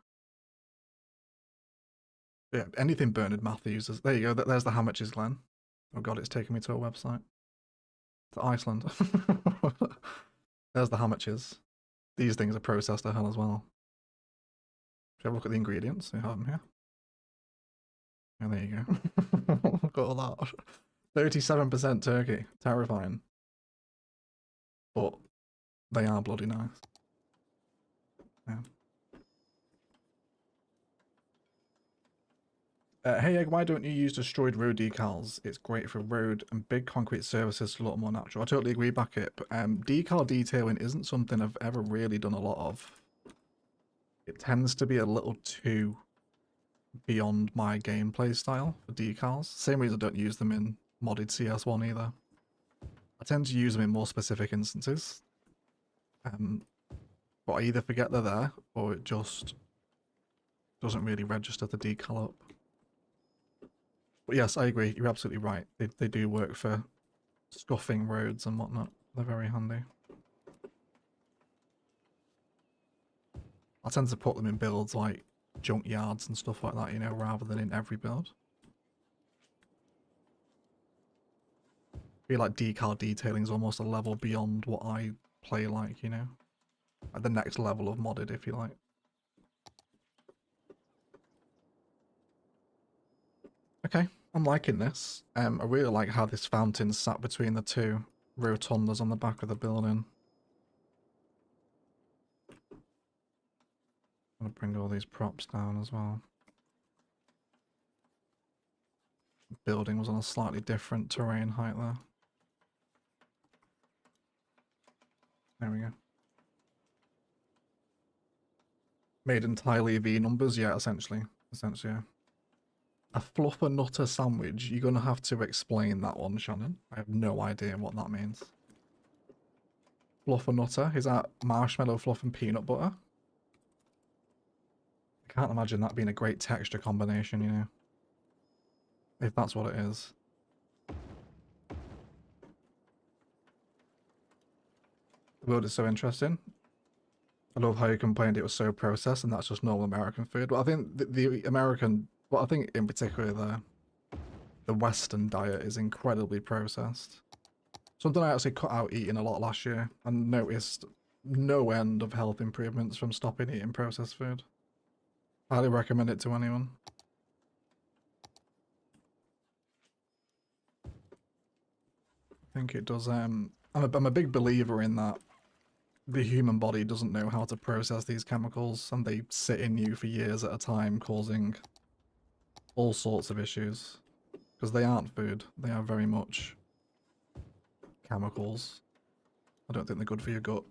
Yeah, anything Bernard Matthews is. There you go. There's the how much is Glenn. Oh god, it's taking me to a website. To Iceland. There's the how much is. These things are processed to hell as well. Should I have a look at the ingredients? They have them here. And there you go. Got all that. 37% turkey. Terrifying. But they are bloody nice. Yeah. Hey Egg, why don't you use destroyed road decals? It's great for road and big concrete surfaces to look more natural. I totally agree, back it. But decal detailing isn't something I've ever really done a lot of. It tends to be a little too beyond my gameplay style for decals. Same reason I don't use them in modded CS1 either. I tend to use them in more specific instances. But I either forget they're there or it just doesn't really register the decal up. But yes, I agree. You're absolutely right. They do work for scuffing roads and whatnot. They're very handy. I tend to put them in builds like junkyards and stuff like that, you know, rather than in every build. I feel like decal detailing is almost a level beyond what I play like, you know? Like the next level of modded, if you like. Okay, I'm liking this. I really like how this fountain sat between the two rotundas on the back of the building. I'm gonna bring all these props down as well. The building was on a slightly different terrain height there. There we go. Made entirely V numbers, yeah, essentially. Essentially, yeah. A fluffer nutter sandwich. You're gonna have to explain that one, Shannon. I have no idea what that means. Fluffer nutter? Is that marshmallow fluff and peanut butter? I can't imagine that being a great texture combination, you know. If that's what it is. The world is so interesting. I love how you complained it was so processed and that's just normal American food. But I think the American, well, I think in particular the Western diet is incredibly processed. Something I actually cut out eating a lot last year and noticed no end of health improvements from stopping eating processed food. Highly recommend it to anyone. think it does. I'm a big believer in that. The human body doesn't know how to process these chemicals, and they sit in you for years at a time, causing all sorts of issues. Because they aren't food; they are very much chemicals. I don't think they're good for your gut,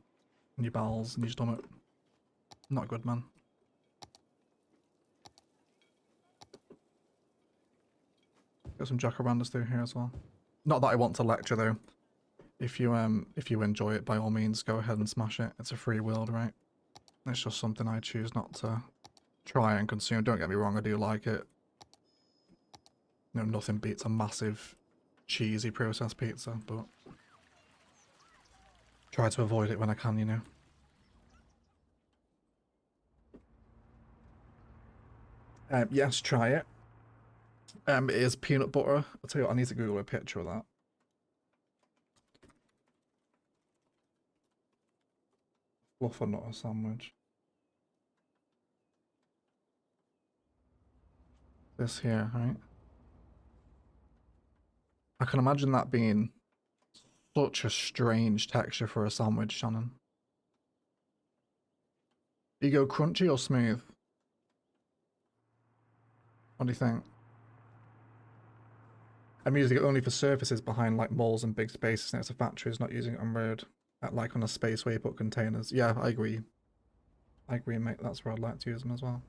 and your bowels, and your stomach. Not good, man. Got some jacarandas through here as well. Not that I want to lecture though. If you enjoy it, by all means, go ahead and smash it. It's a free world, right? It's just something I choose not to try and consume. Don't get me wrong, I do like it. You know, nothing beats a massive, cheesy processed pizza, but try to avoid it when I can, you know. Yes, try it. It is peanut butter. I'll tell you what, I need to Google a picture of that. Fluffernutter sandwich. This here, right? I can imagine that being such a strange texture for a sandwich, Shannon. You go crunchy or smooth? What do you think? I'm using it only for surfaces behind like malls and big spaces next to factories, not using it on road. Like on a space where you put containers. Yeah, I agree. I agree, mate. That's where I'd like to use them as well.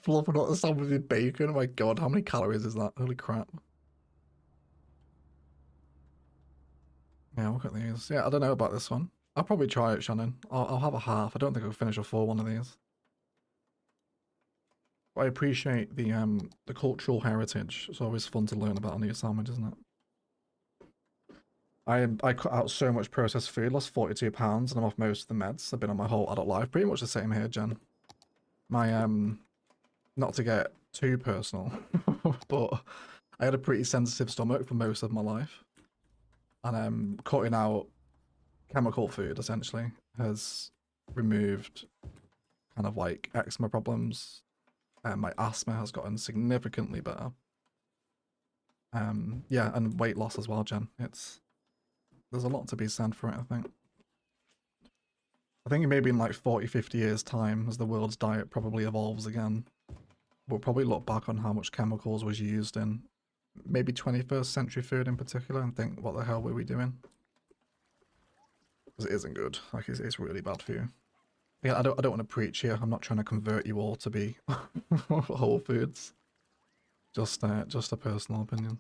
Fluffing out the sandwich with bacon. Oh my god, how many calories is that? Holy crap. Yeah, look at these. Yeah, I don't know about this one. I'll probably try it, Shannon. I'll have a half. I don't think I'll finish a full one of these. But I appreciate the cultural heritage. It's always fun to learn about a new sandwich, isn't it? I cut out so much processed food, lost 42 pounds, and I'm off most of the meds. I've been on my whole adult life. Pretty much the same here, Jen. My not to get too personal, but I had a pretty sensitive stomach for most of my life. And cutting out chemical food essentially has removed kind of like eczema problems. My asthma has gotten significantly better. Yeah, and weight loss as well, Jen. There's a lot to be said for it, I think. I think maybe in like 40, 50 years time, as the world's diet probably evolves again, we'll probably look back on how much chemicals was used in maybe 21st century food in particular and think, what the hell were we doing? Because it isn't good. Like, it's really bad for you. Yeah, I don't want to preach here. I'm not trying to convert you all to be whole foods. Just a personal opinion.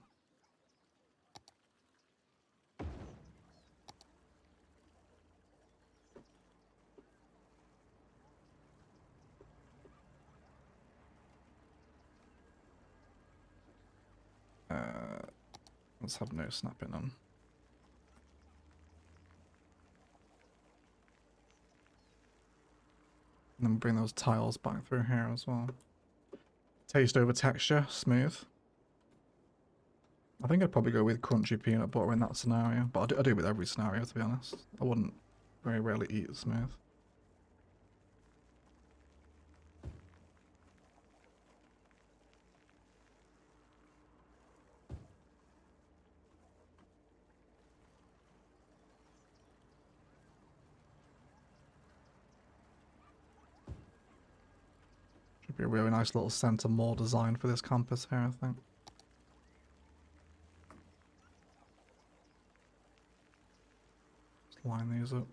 Let's have no snapping on. And then bring those tiles back through here as well. Taste over texture, smooth. I think I'd probably go with crunchy peanut butter in that scenario, but I do with every scenario, to be honest. I wouldn't very rarely eat smooth. Should be a really nice little centre mall design for this campus here, I think. Just line these up.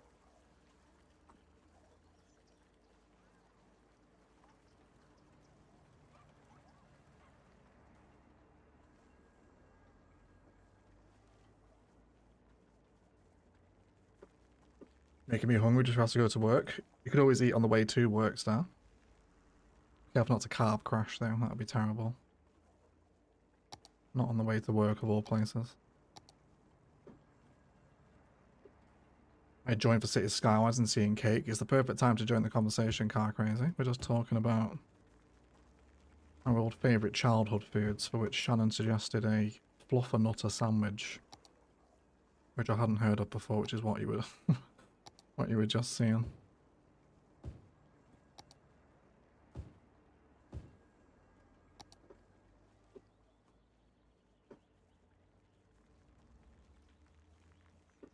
Making me hungry just has to go to work. You could always eat on the way to work, Star. Careful not to carb crash though, that would be terrible. Not on the way to work of all places. I joined for City Skywise and seeing cake. It's the perfect time to join the conversation, Car Crazy. We're just talking about our old favourite childhood foods, for which Shannon suggested a fluffernutter sandwich, which I hadn't heard of before, which is what you were what you were just seeing.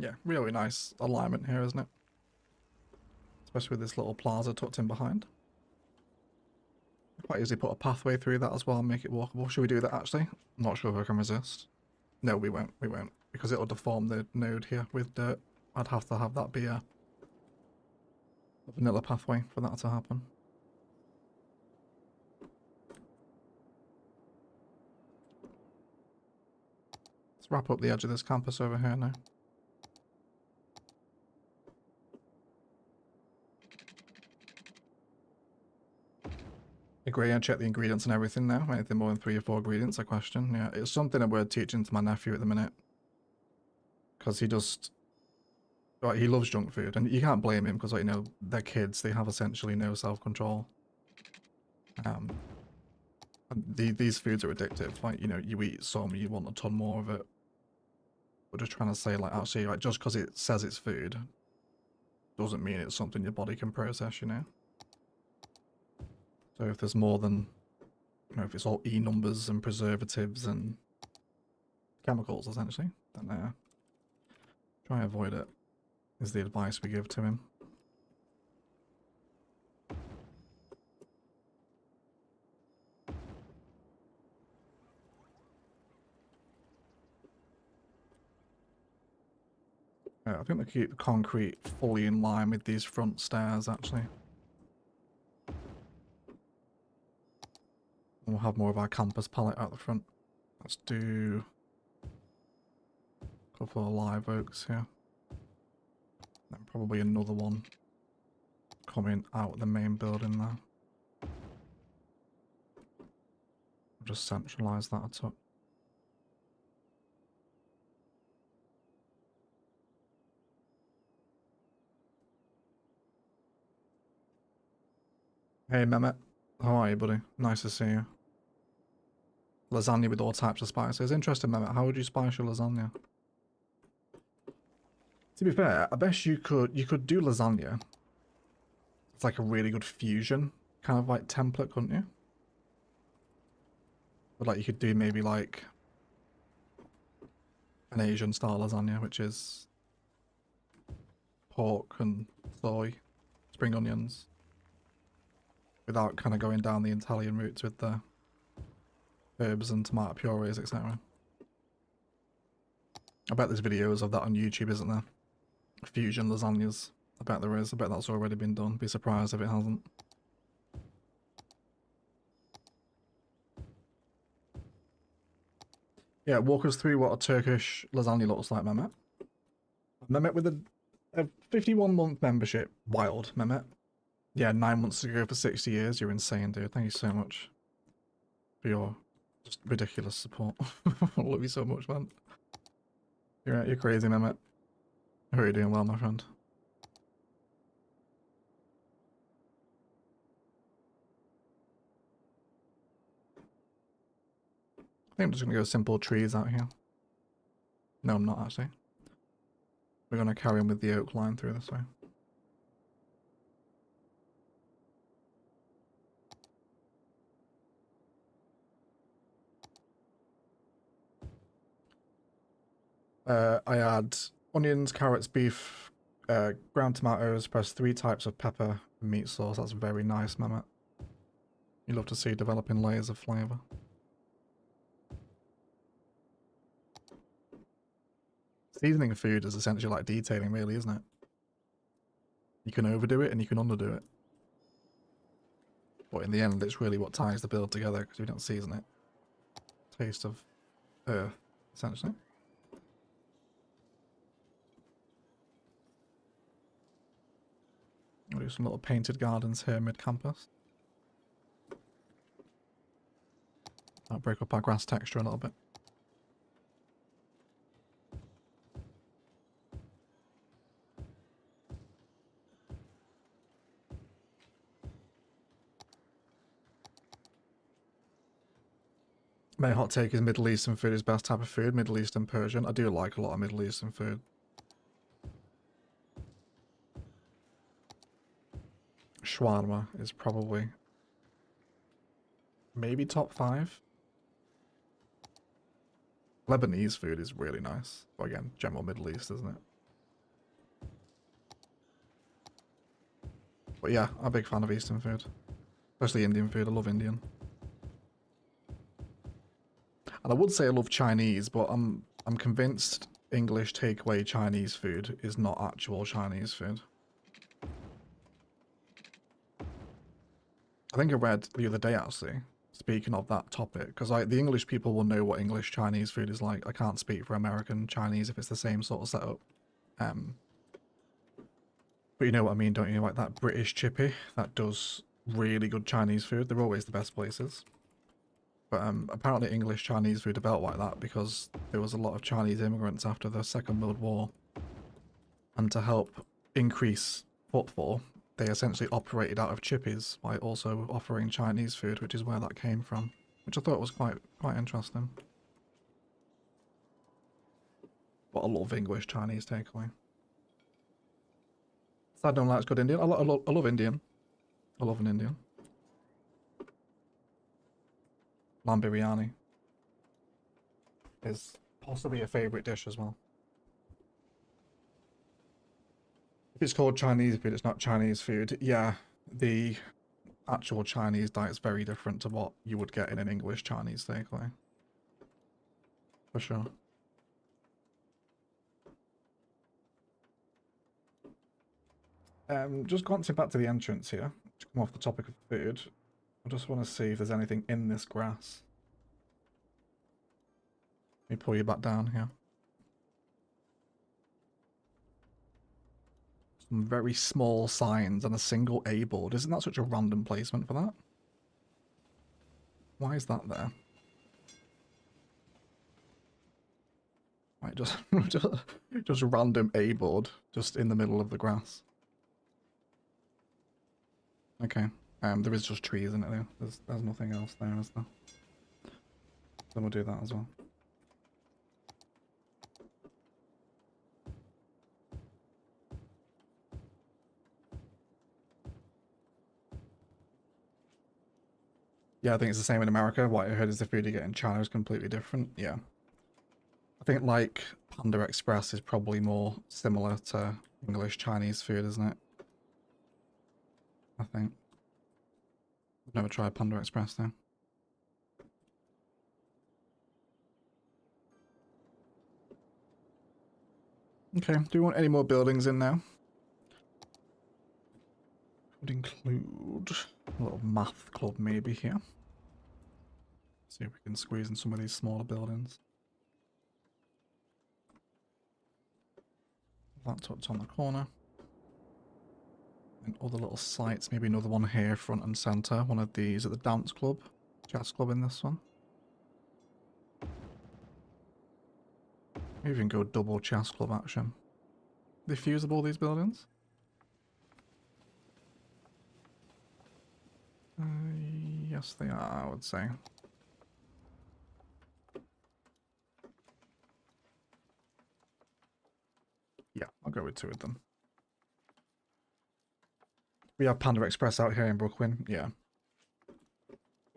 Yeah, really nice alignment here, isn't it? Especially with this little plaza tucked in behind. Quite easily put a pathway through that as well and make it walkable. Should we do that actually? I'm not sure if I can resist. No, we won't. We won't. Because it'll deform the node here with dirt. I'd have to have that be a vanilla pathway for that to happen. Let's wrap up the edge of this campus over here now. Agree, I check the ingredients and everything now. Anything more than 3 or 4 ingredients, I question. Yeah, it's something that we're teaching to my nephew at the minute. Because he just... Like, he loves junk food. And you can't blame him because, like, you know, they're kids. They have essentially no self-control. These foods are addictive. Like, you know, you eat some, you want a ton more of it. We're just trying to say, like, actually, like, just because it says it's food doesn't mean it's something your body can process, you know? So if there's more than, you know, if it's all E numbers and preservatives and chemicals, essentially, then try and avoid it, is the advice we give to him. I think they keep the concrete fully in line with these front stairs, actually. We'll have more of our campus palette out the front. Let's do a couple of live oaks here. And probably another one coming out the main building there. We'll just centralise that a touch. Hey Mehmet, how are you, buddy? Nice to see you. Lasagna with all types of spices. Interesting, Mehmet. How would you spice your lasagna? To be fair, I bet you could do lasagna. It's like a really good fusion kind of like template, couldn't you? But like you could do maybe like an Asian style lasagna, which is pork and soy, spring onions, without kind of going down the Italian routes with the herbs and tomato purees, etc. I bet there's videos of that on YouTube, isn't there? Fusion lasagnas. I bet there is. I bet that's already been done. Be surprised if it hasn't. Yeah, walk us through what a Turkish lasagna looks like, Mehmet. Mehmet with a 51-month membership. Wild, Mehmet. Yeah, 9 months to go for 60 years. You're insane, dude. Thank you so much for your just ridiculous support. I love you so much, man. You're crazy, Mehmet. I hope you're doing well, my friend. I think I'm just going to go simple trees out here. No, I'm not actually. We're going to carry on with the oak line through this way. I add onions, carrots, beef, ground tomatoes, press 3 types of pepper and meat sauce. That's very nice, Mehmet. You love to see developing layers of flavour. Seasoning food is essentially like detailing, really, isn't it? You can overdo it and you can underdo it. But in the end, it's really what ties the build together because we don't season it. Taste of earth, essentially. We'll do some little painted gardens here mid-campus. I'll break up our grass texture a little bit. My hot take is Middle Eastern food is best type of food. Middle Eastern Persian. I do like a lot of Middle Eastern food. Shawarma is probably maybe top 5. Lebanese food is really nice. But again, general Middle East, isn't it? But yeah, I'm a big fan of Eastern food. Especially Indian food. I love Indian. And I would say I love Chinese, but I'm convinced English takeaway Chinese food is not actual Chinese food. I think I read the other day, actually, speaking of that topic, because like the English people will know what English Chinese food is like. I can't speak for American Chinese if it's the same sort of setup. But you know what I mean, don't you? Like that British chippy that does really good Chinese food. They're always the best places. But apparently English Chinese food developed like that because there was a lot of Chinese immigrants after the Second World War. And to help increase footfall, they essentially operated out of chippies by also offering Chinese food, which is where that came from. Which I thought was quite interesting. But I love English Chinese takeaway. I don't like good Indian. I love Indian. I love an Indian. Lamb biryani is possibly a favourite dish as well. If it's called Chinese food, it's not Chinese food. Yeah, the actual Chinese diet is very different to what you would get in an English Chinese takeaway. For sure. Just glancing back to the entrance here, to come off the topic of food, I just want to see if there's anything in this grass. Let me pull you back down here. Some very small signs and a single A board. Isn't that such a random placement for that? Why is that there? Right, just a random A board just in the middle of the grass. Okay. There is just trees in it there. There's nothing else there, is there? Then we'll do that as well. Yeah, I think it's the same in America. What I heard is the food you get in China is completely different. Yeah. I think like Panda Express is probably more similar to English Chinese food, isn't it? I think. I've never tried Panda Express though. Okay, do we want any more buildings in now? Would include a little math club maybe here. See if we can squeeze in some of these smaller buildings. That's what's on the corner. And other little sites, maybe another one here, front and centre. One of these at the dance club. Jazz club in this one. Maybe we can go double chess club action. Are they fusible, these buildings? Yes, they are, I would say. Yeah, I'll go with two of them. We have Panda Express out here in Brooklyn. Yeah.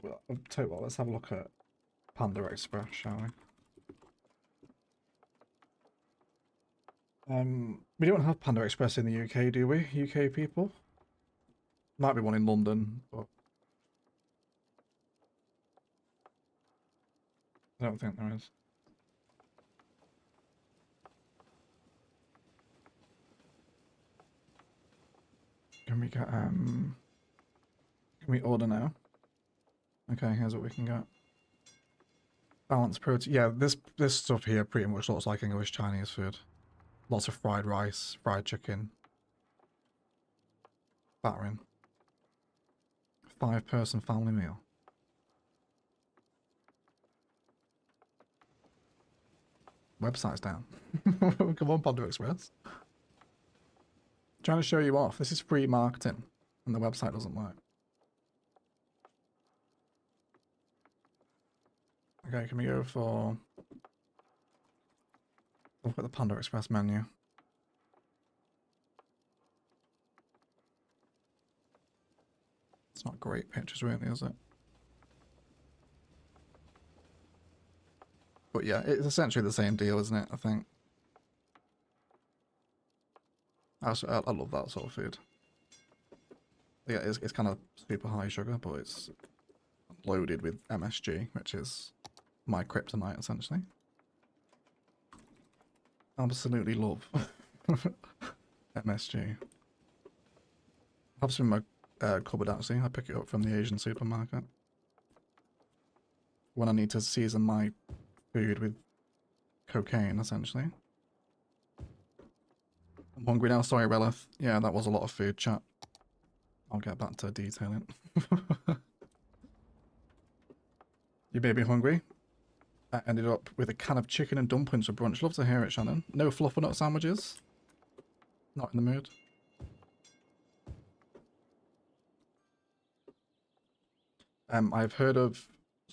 Well, I'll tell you what, let's have a look at Panda Express, shall we? We don't have Panda Express in the UK, do we? UK people? Might be one in London, but I don't think there is. Can we get, can we order now? Okay, here's what we can get. Balanced protein. Yeah, this stuff here pretty much looks like English Chinese food. Lots of fried rice, fried chicken. Battering. 5-person family meal. Website's down. Come on, Panda Express. Trying to show you off. This is free marketing, and the website doesn't work. Okay, can we go for... Look at the Panda Express menu. It's not great pictures, really, is it? But yeah, it's essentially the same deal, isn't it? I think. I love that sort of food. Yeah, it's kind of super high sugar, but it's loaded with MSG, which is my kryptonite, essentially. Absolutely love MSG. I have some in my cupboard, actually. I pick it up from the Asian supermarket when I need to season my food with cocaine, essentially. I'm hungry now. Sorry, Relith. Yeah, that was a lot of food, chat. I'll get back to detailing. You may be hungry. I ended up with a can of chicken and dumplings for brunch. Love to hear it, Shannon. No fluffer sandwiches? Not in the mood. I've heard of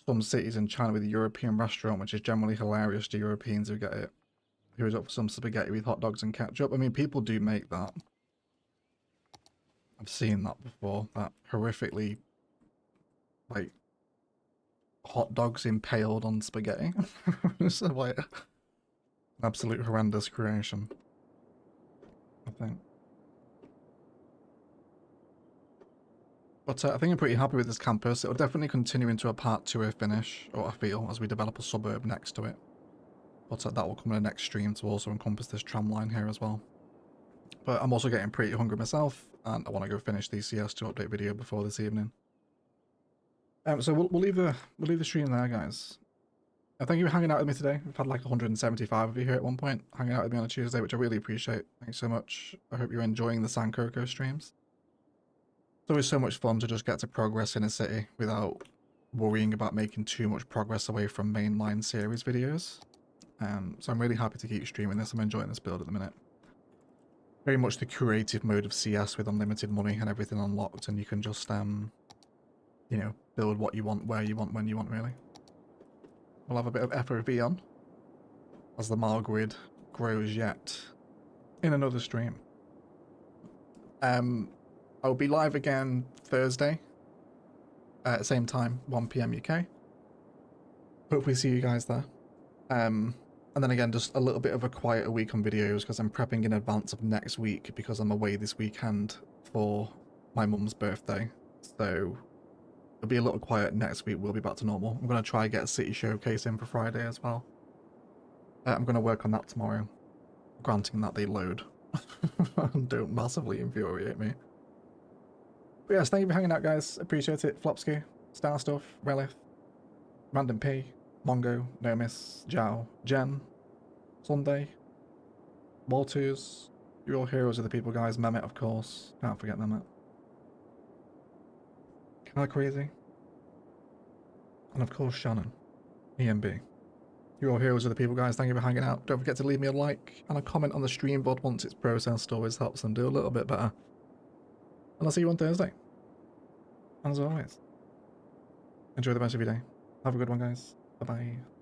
some cities in China with a European restaurant, which is generally hilarious to Europeans who get it. Who's up for some spaghetti with hot dogs and ketchup. I mean, people do make that. I've seen that before. That horrifically, like, hot dogs impaled on spaghetti. It's like an absolute horrendous creation, I think. But I think I'm pretty happy with this campus. It'll definitely continue into a part 2 finish, or I feel, as we develop a suburb next to it. But that will come in the next stream to also encompass this tram line here as well. But I'm also getting pretty hungry myself, and I want to go finish the CS2 update video before this evening. So we'll leave the stream there, guys. Thank you for hanging out with me today. We've had like 175 of you here at one point, hanging out with me on a Tuesday, which I really appreciate. Thanks so much. I hope you're enjoying the Sankoko streams. It's always so much fun to just get to progress in a city without worrying about making too much progress away from mainline series videos. So I'm really happy to keep streaming this. I'm enjoying this build at the minute. Very much the creative mode of CS with unlimited money and everything unlocked, and you can just, you know, build what you want, where you want, when you want, really. We'll have a bit of FOV on as the mile grid grows yet in another stream. I'll be live again Thursday at the same time, 1 PM UK. Hopefully see you guys there. And then again, just a little bit of a quieter week on videos because I'm prepping in advance of next week because I'm away this weekend for my mum's birthday. So it'll be a little quiet next week. We'll be back to normal. I'm going to try and get a city showcase in for Friday as well. I'm going to work on that tomorrow, granting that they load and don't massively infuriate me. But yes, thank you for hanging out, guys. Appreciate it. Flopsky, Star Stuff, Relith, Random P, Mongo, Nomis, Jao, Jen, Sunday, Walters, you're all heroes of the people, guys. Mehmet, of course. Can't forget Mehmet. Kinda Crazy. And of course, Shannon. EMB. You're all heroes of the people, guys. Thank you for hanging out. Don't forget to leave me a like and a comment on the stream VOD once it's processed. Always helps them do a little bit better. And I'll see you on Thursday. And as always, enjoy the rest of your day. Have a good one, guys. Bye-bye.